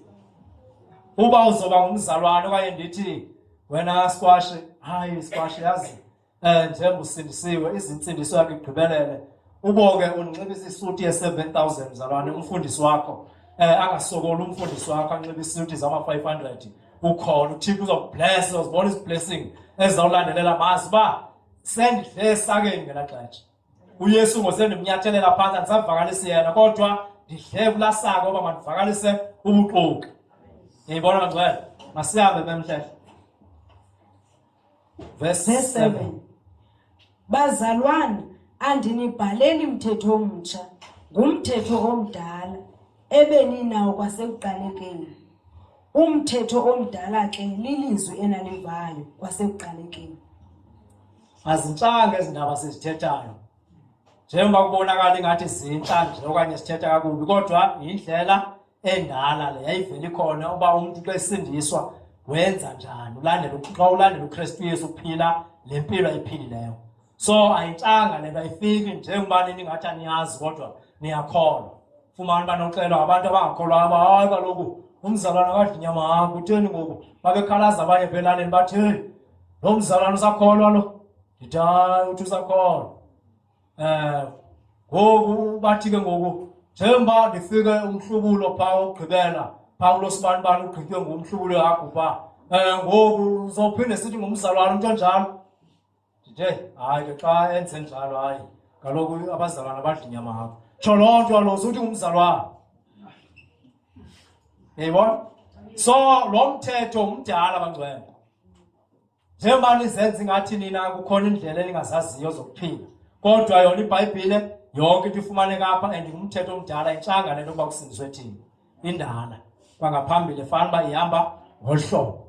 uba uzoba ngumzalwane okanye ndithi wena squash hayi squash yazi njengoba usindisiwe izinsindiso yakhe igqibelele uboke unxibisa isuti ye-7,000 mzalwane umfundisi wakho angasokoli umfundisi wakho anxibe isuti zama-500 ukhona uthixo uzokublessa uzibona iziblessing ezizawulandelela mazi uba sendidle esakeni ngelaa xesha uyesu ngosendimnyathelela phantsi andisavakalisi yena kodwa ndidle kulaa saka uba mandivakalise ubuxoki ngiyibona bangcwele masihambe bemhlehle verse 7 bazalwane andinibhaleli mthetho omtsha ngumthetho omdala ebeninawo kwasekuqalekeni umthetho omdala ke lilizwi enalivayo kwasekuqalekeni azintshanga ezi ndaba sizithethayo njengoba kubonakala ingathi zintsha nje okanye sithetha kakubi kodwa yindlela endala le yayivele ikhona uba umuntu xa esindiswa wenza njani xa ulandela uKrestu Yesu ukuphila le mpilo ayiphilileyo so ayintshanga le nto ayifiki njengoba nini ngathi aniyazi kodwa niyakholwa fumana uba noxelwa abantu abangakholwa aba hayi kaloku umzalwane akadli inyama yakho utheni ngoku babekhalaza abanye phelaleni bathi hey lo mzalwane usakholwa lo ndithi hayi uthi usakholwa ngoku bathi ke ngoku njengoba ndifike umhlubulo phaa wokugqibela phaa kulo sibanibani ugqitywe ngumhlubulo yakho phaa ngoku uzophinde sithi ngumzalwane umntu onjalo ndithi hayi ke xa enze njalo hayi kaloku abazalwane abadla inyama yakho tsho loo nto kaloku suthi ngumzalwane yayibona so lo mthetho umdala bangcwele njengoba nizenza ingathi nina kukhona indlela eningazaziyo zokuphila kodwa yona iBhayibhile yonke into ifumaneka apha and ngumthetho omdala intshanga le nto kuba kusindiswe thina indala kwangaphambili efana uba ihamba ngolu hlobo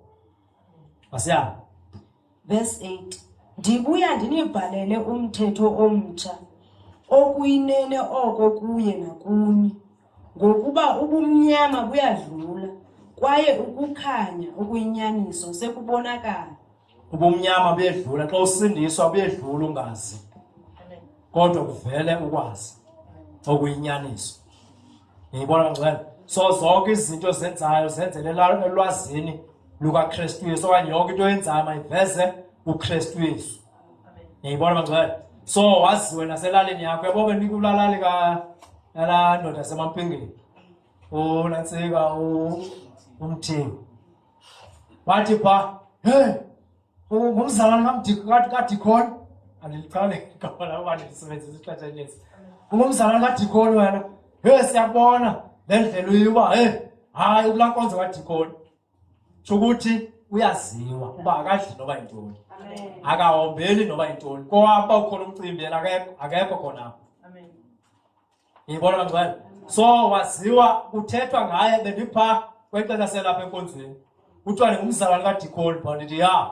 masiyahambe verse 8 ndibuya ndinibhalele umthetho omtsha okuyinene oko kuye nakuni ngokuba ubumnyama buyadlula kwaye ukukhanya okuyinyaniso sekubonakala ubumnyama buyedlula xa usindiswa buyedlula ungazi kodwa kuvele ukwazi okuyinyaniso ngiyibona bangcwele so zonke izinto zenzayo zenzelela elwazini lukaKrestu Yesu okanye yonke into yenzayo mayiveze uKrestu Yesu ngiyibona bangcwele so waziwe naselalini yakho yabo benikulalali yalaa ndoda yasemampingeni unantsika umthengi wathi phaa hey ungumzalwane kadikoni andiliqale igama lam uba ndilisebenzisa ixesha elinintsi ungumzalwane kadikoni wena hey siyakubona le ndlela uyiyo uba hayi kulaa nkonzo kadikoni tsho ukuthi uyaziwa uba akadli noba yintoni akahombeli noba yintoni kowapha ukhona umcimbi yena akekho khona ngiyibona bangcwele so waziwa kuthethwa ngaye bendiphaa kwexesha selapha enkonzweni kuthiwa ndingumzalwane kadikoni phaa ndithi ya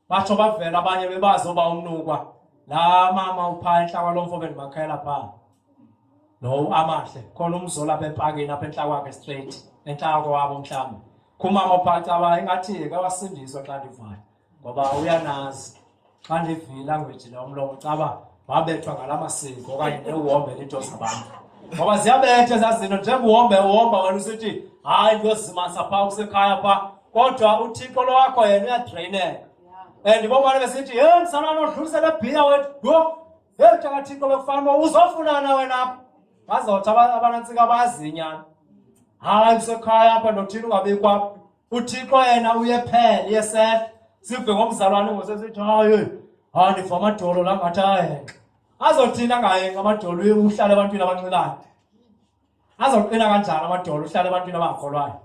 batsho bavela abanye bebazi uba umnukwa laa mama uphaa entla kwalo mfo bendimakhayela phaa lo amahle khona umzolo apha empakeni apha entla kwakhe straight entla kwabo mhlawumbi kumama uphaa caba ingathi kawasindiswa xa ndivayo ngoba uyanazi xa ndivile ilanguage nomlomo caba wabethwa ngala masiko okanye newuhombe into zabantu ngoba ziyabetha ezaa zinto njengohombe uhomba wena usithi hayi ndiyozimasa phaa usekhaya phaa kodwa uthixo lo wakho yena uyadraineka and bobana besithi hey msalwana odlulisele ebhiya wethu yo hey thakathixo bekufana uba uzofunana wena apha bazawuthi abanantsika bayazinyana hayi kusekhaya apha nothina ungabikho apha uthixo yena uyephele yesehla sive ngomzalwane ngosesithi hayi ndiva amadolo la ngathi ayenxe azothina angayenxe amadolo uhlale ebantwini abancilayo azawuqina kanjani amadolo uhlale ebantwini abangakholwayo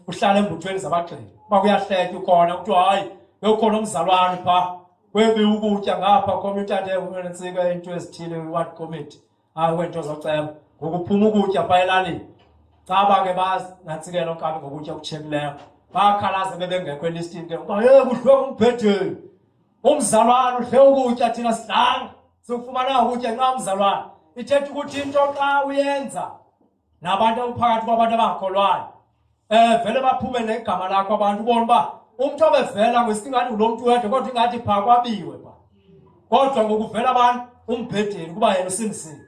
uhlale embuthweni zabagxeki uba kuyahletywa ukhona kuthiwa hayi Bekhona umzalwane pha kwebi ukutya ngapha komitade unentsika into ezithile what committee wento zoceba ngokuphuma ukutya pha elalini caba ke bazi nantsikelo kabi ngokutya okutshekileyo bakhalaza bebengekho elistini ke uba kudliwe ngumpheteli umzalwane udle ukutya thina sidlanga sikufumana ukutya nxa umzalwane ithetha ukuthi into xa uyenza nabantu phakathi kwabantu abangakholwayo vele baphume negama lakho abantu ubona uba umntu obevela ngesingathi ulo mntu wedwa kodwa ingathi phaa kwabiwe pha kodwa ngokuvela abantu umpheteli kuba yena usindisile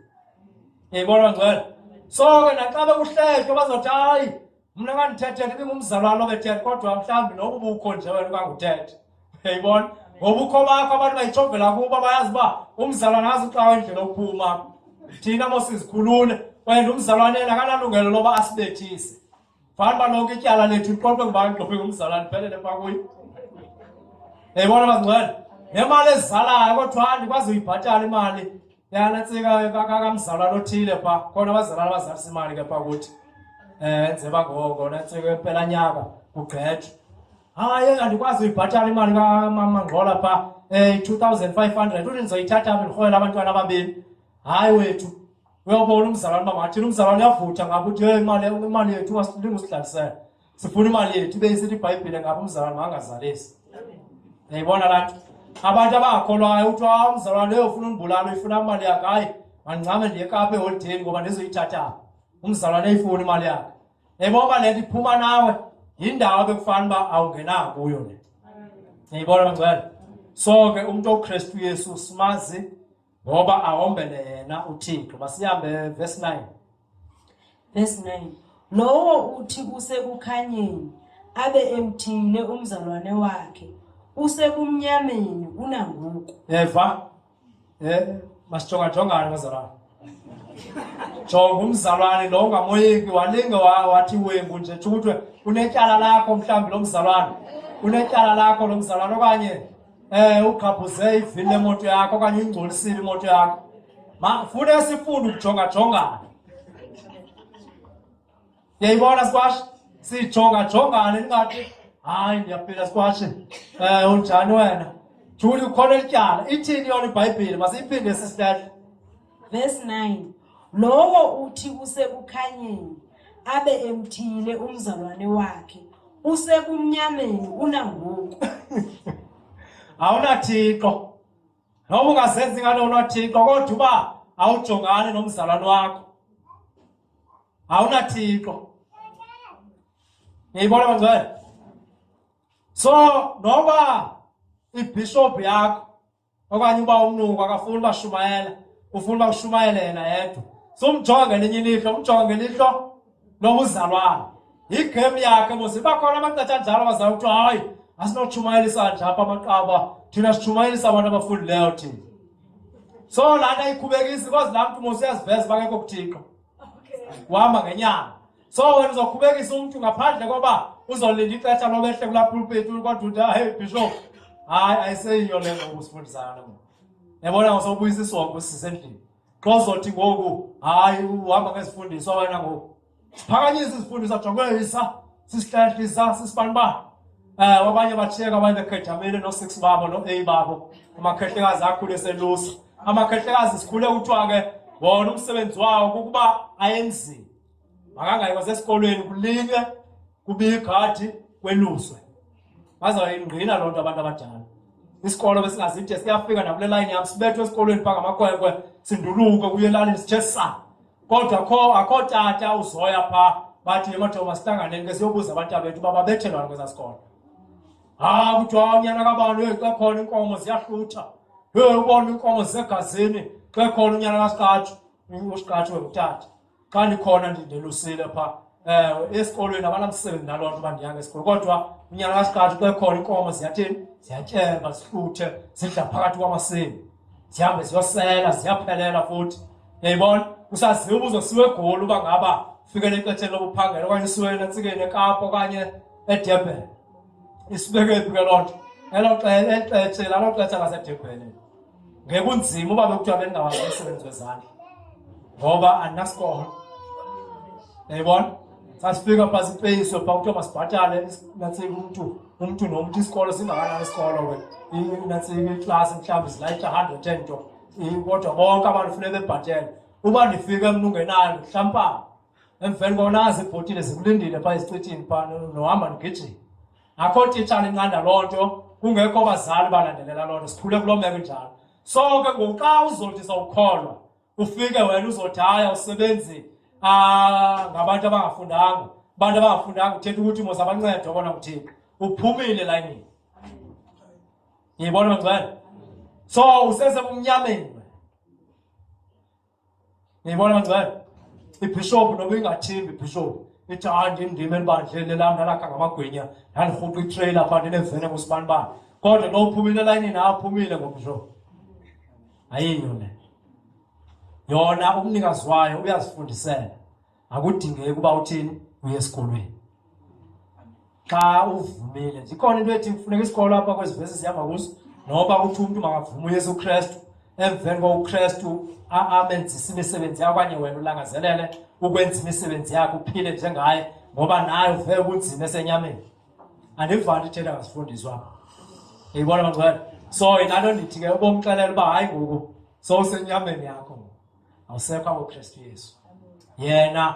yayibona ngcwele so ke naxa bekuhletywa bazothi hayi mna kandithethele ibingumzalwane obethethe kodwa mhlawumbi noba ubukho nje wena ukanguthethe yayibona ngobukho bakho abantu bayijovela kuba bayazi uba umzalwane azi uxa endlela ophuma thina mosizikhulule wena umzalwane yena akanalungelo loba asibethise fana uba lonke ityala lethu liqoqwe ngubantu ngumzalwane phelele phaa kuyo yayibona bazingcwele nemali ezizalayo kodwa andikwazi uyibhatala imali yanantsika kakamzalwane othile phaa khona abazalwane abazalisa imali ke phaa kuthi enzeba ngoko nantsika empelanyaka kugqethwe hayi andikwazi uyibhatala imali kamangxola phaa 2,500 uthi ndizoyithatha apha ndirhoyela abantwana ababini hayi wethu uyawubona umzalwane uba mathini umzalwane uyavutha ngapha uthi imali yethu ungasidlalisela sifuna imali yethu ibe isithi ibhayibhile ngapha umzalwane mangazalisi yayibona laa nto abantu abangakholwayo uthi umzalwane ufuna undibulala uyifuna imali yakhe hayi mandincame ndiye kapha eholideni ngoba ndizoyithatha umzalwane eyifuna imali yakhe yayibona uba le nto iphuma nawe yindawo bekufana uba awungenanga kuyo le yayibona bangcwele so ke umntu okrestu Yesu simazi ngoba ahombele yena uThixo masihambe verse 9 verse 9 lowo uthi usekukhanyeni abe emthile umzalwane wakhe usebumnyameni unangoku eva masijongajongane bazalwane jonga umzalwane lo ungamoyeki walinge wathi wembu nje ukuthi unetyala lakho mhlawumbi lo mzalwane unetyala lakho lo mzalwane okanye ugqabhuze ivili lemoto yakho okanye ingcolisile imoto yakho fune sifunde ukujongajongana yayibona sikwashi sijongajongane ningathi hayi ndiyaphila sikwashi unjani wena juli ukhona elityala ithini yona ibhayibhile masiyiphinde sisihlehla verse 9 lowo uthi usekukhanyeni abe emthile umzalwane wakhe usebumnyameni unangoku awunathixo noba ungazenzi ngalo unathixo kodwa uba awujongane nomzalwane wakho awunathixo yayibona bangcwele so noba ibhishophu yakho okanye uba umnuko akafuni uba shumayela ufuna uba ushumayele yena yedwa sumjonge ngelinye ilihlo umjonge ngelihlo lomzalwane igame yakhe mos iba khona amaxesha anjalo abazala ukuthi hayi asinotshumayelisa nje apha amaqaba thina sitshumayelisa abantu abafundileyo thina so laa nto ayikhubekisi because laa mntu mos uyaziveza bakekho kuthixo uhamba ngenyanga so wena uzokhubekisa umntu ngaphandle koba uzolinda ixesha lobehle kulaa pulpiti kodwa uthi hayi bishop hayi ayiseyiyo le ngoku usifundisayo ngoku yabona ngosobuyisa isongo sisendlini xa uzothi ngoku hayi uhamba ngezifundiswa wena ngoku siphakanyisa izifundiswa jongeyisa sisihlehlisa sisibanibani abanye batshiyeka abanye bekhethamile no-6 babo no-A babo amakhehlekazi akhule selusa amakhehlekazi sikhule kuthiwa ke wona umsebenzi wawo kukuba ayenziwe makangayikwa sesikolweni kulinywe kubiwe igadi kweluswe bazawuyingqina loo nto abantu abadala isikolo besingazide siyafika nakule layini yam sibethwe esikolweni phaa ngamakhwenkwe sinduluke kuye elalini sithe sa kodwa akho tata uzoya phaa bathi emathoma sihlanganeni ke siyobuza abantu bethu uba babethelwana kwezaa sikolo kuthiwa unyana kabani xa khona iinkomo ziyahlutha ubona iinkomo zisegazini xa khona unyana kasikathu usikathu wengutata xa ndikhona ndilusile phaa esikolweni abanamsebenzi naloo nto uba ndiyanga esikolo kodwa unyana kasikathu xa khona iinkomo ziyathini ziyatyeba zihluthe zidla phakathi kwamasimi zihambe ziyosela ziyaphelela futhi yayibona usaziwe uba uzosiwe egoli uba ngaba fikele ixesheni lobuphangela okanye isiwe nantsikeni eKapa okanye eDurban isibekephi ke loo nto elo xesha laseDurban ngekunzima uba bekuthiwa bendingawazi umsebenzi wezandla ngoba andinasikolo yayibona sasifika phaa sipeyiswe phaa kuthiwa masibhatale nantsika umntu umuntu nomuntu isikolo singakanani isikolo ke inathi iclass mhlawumbe zilayitha 110 nto kodwa bonke abantu kufanele bebhatele uba ndifike mna ungenayo mhlawumpa emveni konazi ibhotile zikulindile phaa esicithini phaa nohamba ndigijima akho titshala inqanda loo nto kungekho bazali balandelela loo nto sikhule kuloo meko njalo so ke ngoku xa uzothi sawukholwa ufike wena uzothi haya usebenzi ngabantu abangafundanga abantu abangafundanga uthetha ukuthi mos abanceda obona kuthixo uphumile elayinini yibona mangcwele so usesebumnyameni yibona mangcwele ibhishophu noba ingathimbi ibhishophu ithi ndindime elibandleni lam ndalakha ngamagwinya ndandirhuqa itrailer phaa ndinevene ngosibanibani kodwa lo uphumile elayinini aphumile ngobhishophu ayiyo le yona umnikazi wayo uyazifundisela akudingeki ukuba uthini uye esikolweni xa uvumile zikhona into ethi kufuneka isikolo apha kwezi vesi sihamba kuzo noba kuthi umntu makavuma uyesu Kristu emveni koukrestu amenzisa imisebenzi yakhe okanye wena ulangazelele ukwenza imisebenzi yakhe uphile njengaye ngoba naye uvele ubunzima esenyameni andivandi ithetha ngasifundiswa yibona mangcwele so inanto ndithi ke ubomxelela uba hayi ngoku so usenyameni yakho awusekho ngoKristu Yesu yena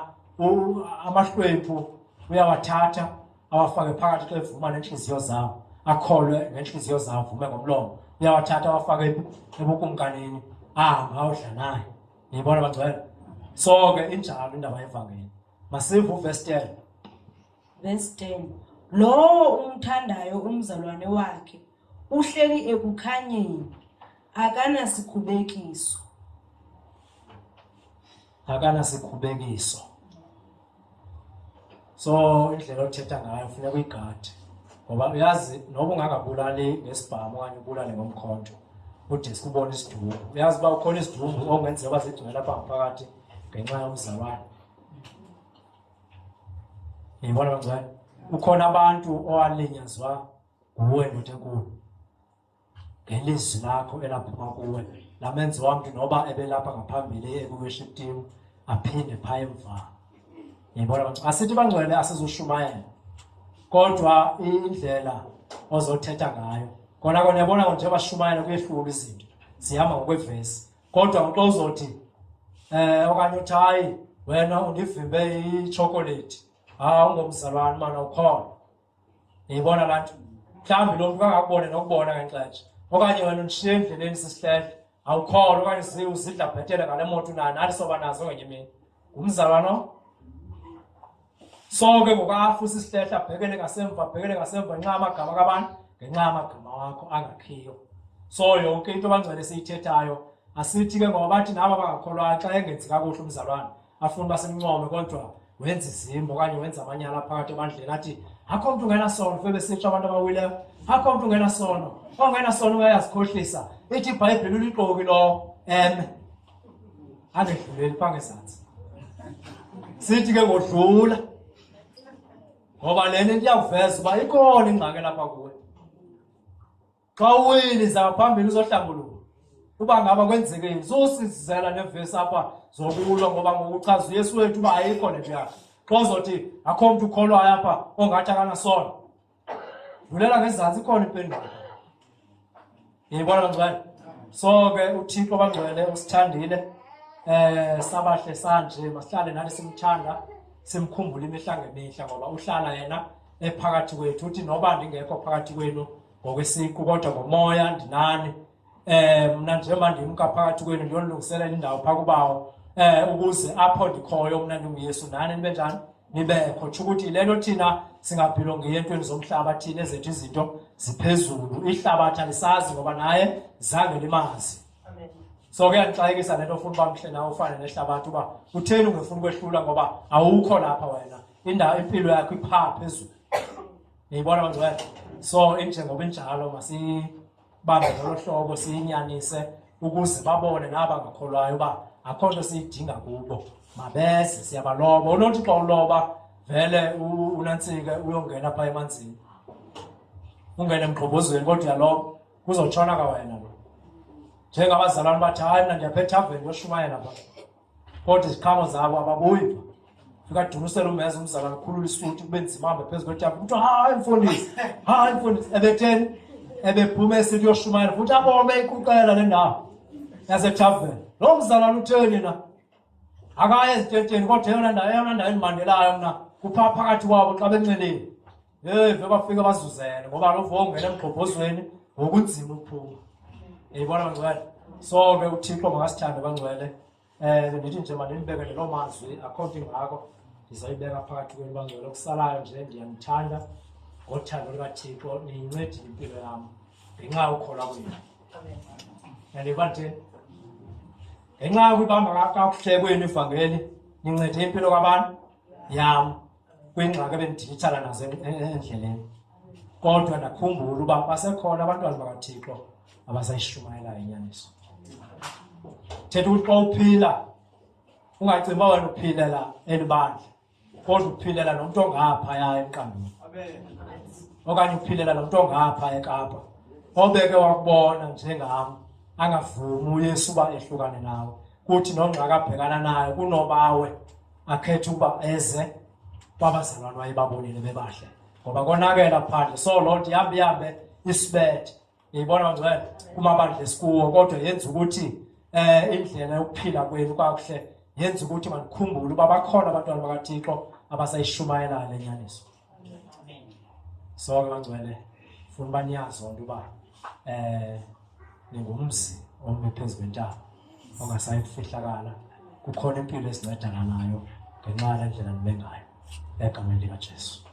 amahlwempu uyawathatha awafake phakathi kwevuma nenhliziyo zawo akholwe ngenhliziyo zawo vume ngomlomo uyawathatha awafake ebukumkanini awudla naye yibona bangcwele so ke injalo indaba yevangeli masive uverse 10 verse 10 lo umthandayo umzalwane wakhe uhleli ekukhanyeni akanasikhubeko so indlela othetha ngayo funeka uyigade ngoba uyazi noba ungangabulali ngesibhamu okanye ubulale ngomkhonto ude sikubona isidumo uyazi uba ukhona isidumo ongenzeka uba zigcwele apha ngaphakathi ngenxa yomzalwane yibona bangcwele ukhona abantu owalinyazwa nguwe ndoda enkulu ngelizwi lakho elaphuma kuwe lamenzi wamntu noba ebelapha ngaphambili ekuworship team aphinde phaa emva yibona bangcwele asithi bangcwele asizoshumayela kodwa indlela ozothetha ngayo kona kona yabona nje bashumayela kuyehlula izinto zihamba ngokwevesi kodwa xa uzothi okanye uthi hayi wena undivimbe ichocolate ungomzalwane mana ukhona yibona abantu mhlawumbi lo mntu kangakubone nokubona ngexesha okanye wena undishiye endleleni sisihlehla awukhona okanye uzidla bhetele ngale moto unayo nathi soba nazo ngenye imini ngumzalwane so ke ngokafusa isihlehla bhekele ngasemva ngenxa amagama kabantu ngenxa amagama wakho angakhiyo so yonke into abangcwele siyithethayo asithi ke ngoba bathi nabo bangakholwayo xa engenzi kakuhle umzalwane afuna basemncome kodwa wenza izimbo okanye wenza amanyala phakathi ebandleni athi akho mntu ungenasono febe sitsho abantu abawileyo akho mntu ungenasono ongenasono uyazikhohlisa ithi iBhayibhile uliqoki lo angedluleli phaa ngezantsi sithi ke ngodlula ngoba le nto iyakuveza uba ikhona ingxaki lapha kuwe xa uwiliza phambili uzohlambuluka uba ngaba kwenzekeni uzosizela nevesi apha zokulwa ngoba ngokuchaza uYesu wethu uba ayikho le nto yakhe xa uzothi akho mntu ukholwayo apha ongathi akanasono vulela ngezantsi ikhona impendulo yibona bangcwele so ke uThixo bangcwele usithandile sabahle sanje masihlale nathi simthanda simkhumbule imihla ngemihla ngoba uhlala yena ephakathi kwethu uthi noba ndingekho phakathi kwenu ngokwesiqu kodwa ngomoya ndinani mna njengoba ndimka phakathi kwenu ndiyonilungiselela indawo phaa kubawo ukuze apho ndikhoyo mna ndinguYesu nani nibe njani nibekho tsho ukuthi le nto thina singaphilongiyo entweni zomhlaba thina ezethu izinto ziphezulu ihlabathi alisazi ngoba naye zange limazi so kuyandixakekisa le nto ofuna uba mhle nawe ufane nehlabathi uba utheni ungefuni ukwehlula ngoba awukho lapha wena indawo impilo yakho iphaa phezulu niyibona bangcwele so injengoba injalo masibambe ngolo hlobo siyinyanise ukuze babone nabangakholwayo uba akho nto siyidinga kubo mabeze siyabaloba unothi xa uloba vele unantsike uyongena phaa emanzini ungene emgqobhozweni kodwa uyaloba kuzotshona ka wena lo njengabazalwane bathi hayi mna ndiyapha ethaveni yoshumayela phaa kodwa iziqhamo zabo ababuyi pha fika adunusela umeza umzala kakhulu isuthi kube nzima hambe phezu kwetafula kuthiwa hayi mfundisi ebetheni ebephuma esithi uyoshumayela futhi abome ikuqela le ndawo yasethaveni. Lo mzalwane utheni na akaye eziteteni kodwa eyona ndawo endimandelayo mna kuphaa phakathi kwabo xa benxeleni ve bafike bazuzene ngoba lo ungena emgxobhozweni ngokunzima ukuphuma. Yayibona bangcwele. So ke uThixo makasithande bangcwele. Ndithi nje mandinibekele loo mazwi akho nto ingako ndizayibeka phakathi kwenu bangcwele. Okusalayo nje ndiyanithanda ngothando lukaThixo niyincedile impilo yam ngenxa yokukholwa kwenu. Yandiva ntheni? Ngenxa yokuyibamba kakuhle kwenu ivangeli nincede impilo kabantu yam kwingxaki ebendithithana nazo endleleni. Kodwa ndakhumbula uba basekhona abantwana bakaThixo abasayishumayelayo inyaniso. Thetha ukuthi xa uphila ungacingi uba wena uphilela elibandla kodwa uphilela nomntu ongaphaya emqambini okanye uphilela nomntu ongapha eKapa obeke wakubona njengam angavumi uYesu uba ehlukane nawe kuthi nongxaki abhekana nayo kunobawe akhethe ukuba eze babazalwane wayebabonile bebahle ngoba konakela phandle. So loo nto ihambe isibethe. Yayibona bangcwele kumabandla esikuwo kodwa yenza ukuthi indlela yokuphila kwenu kakuhle yenza ukuthi mandikhumbule uba bakhona abantwana bakaThixo abasayishumayelayo le nyaniso. So ke bangcwele funa uba niyazi onto uba ningumzi ome phezu kwentaba ongasayi kufihlakala. Kukhona impilo esincedana nayo ngenxa yale ndlela nibe ngayo egameni likaJesu.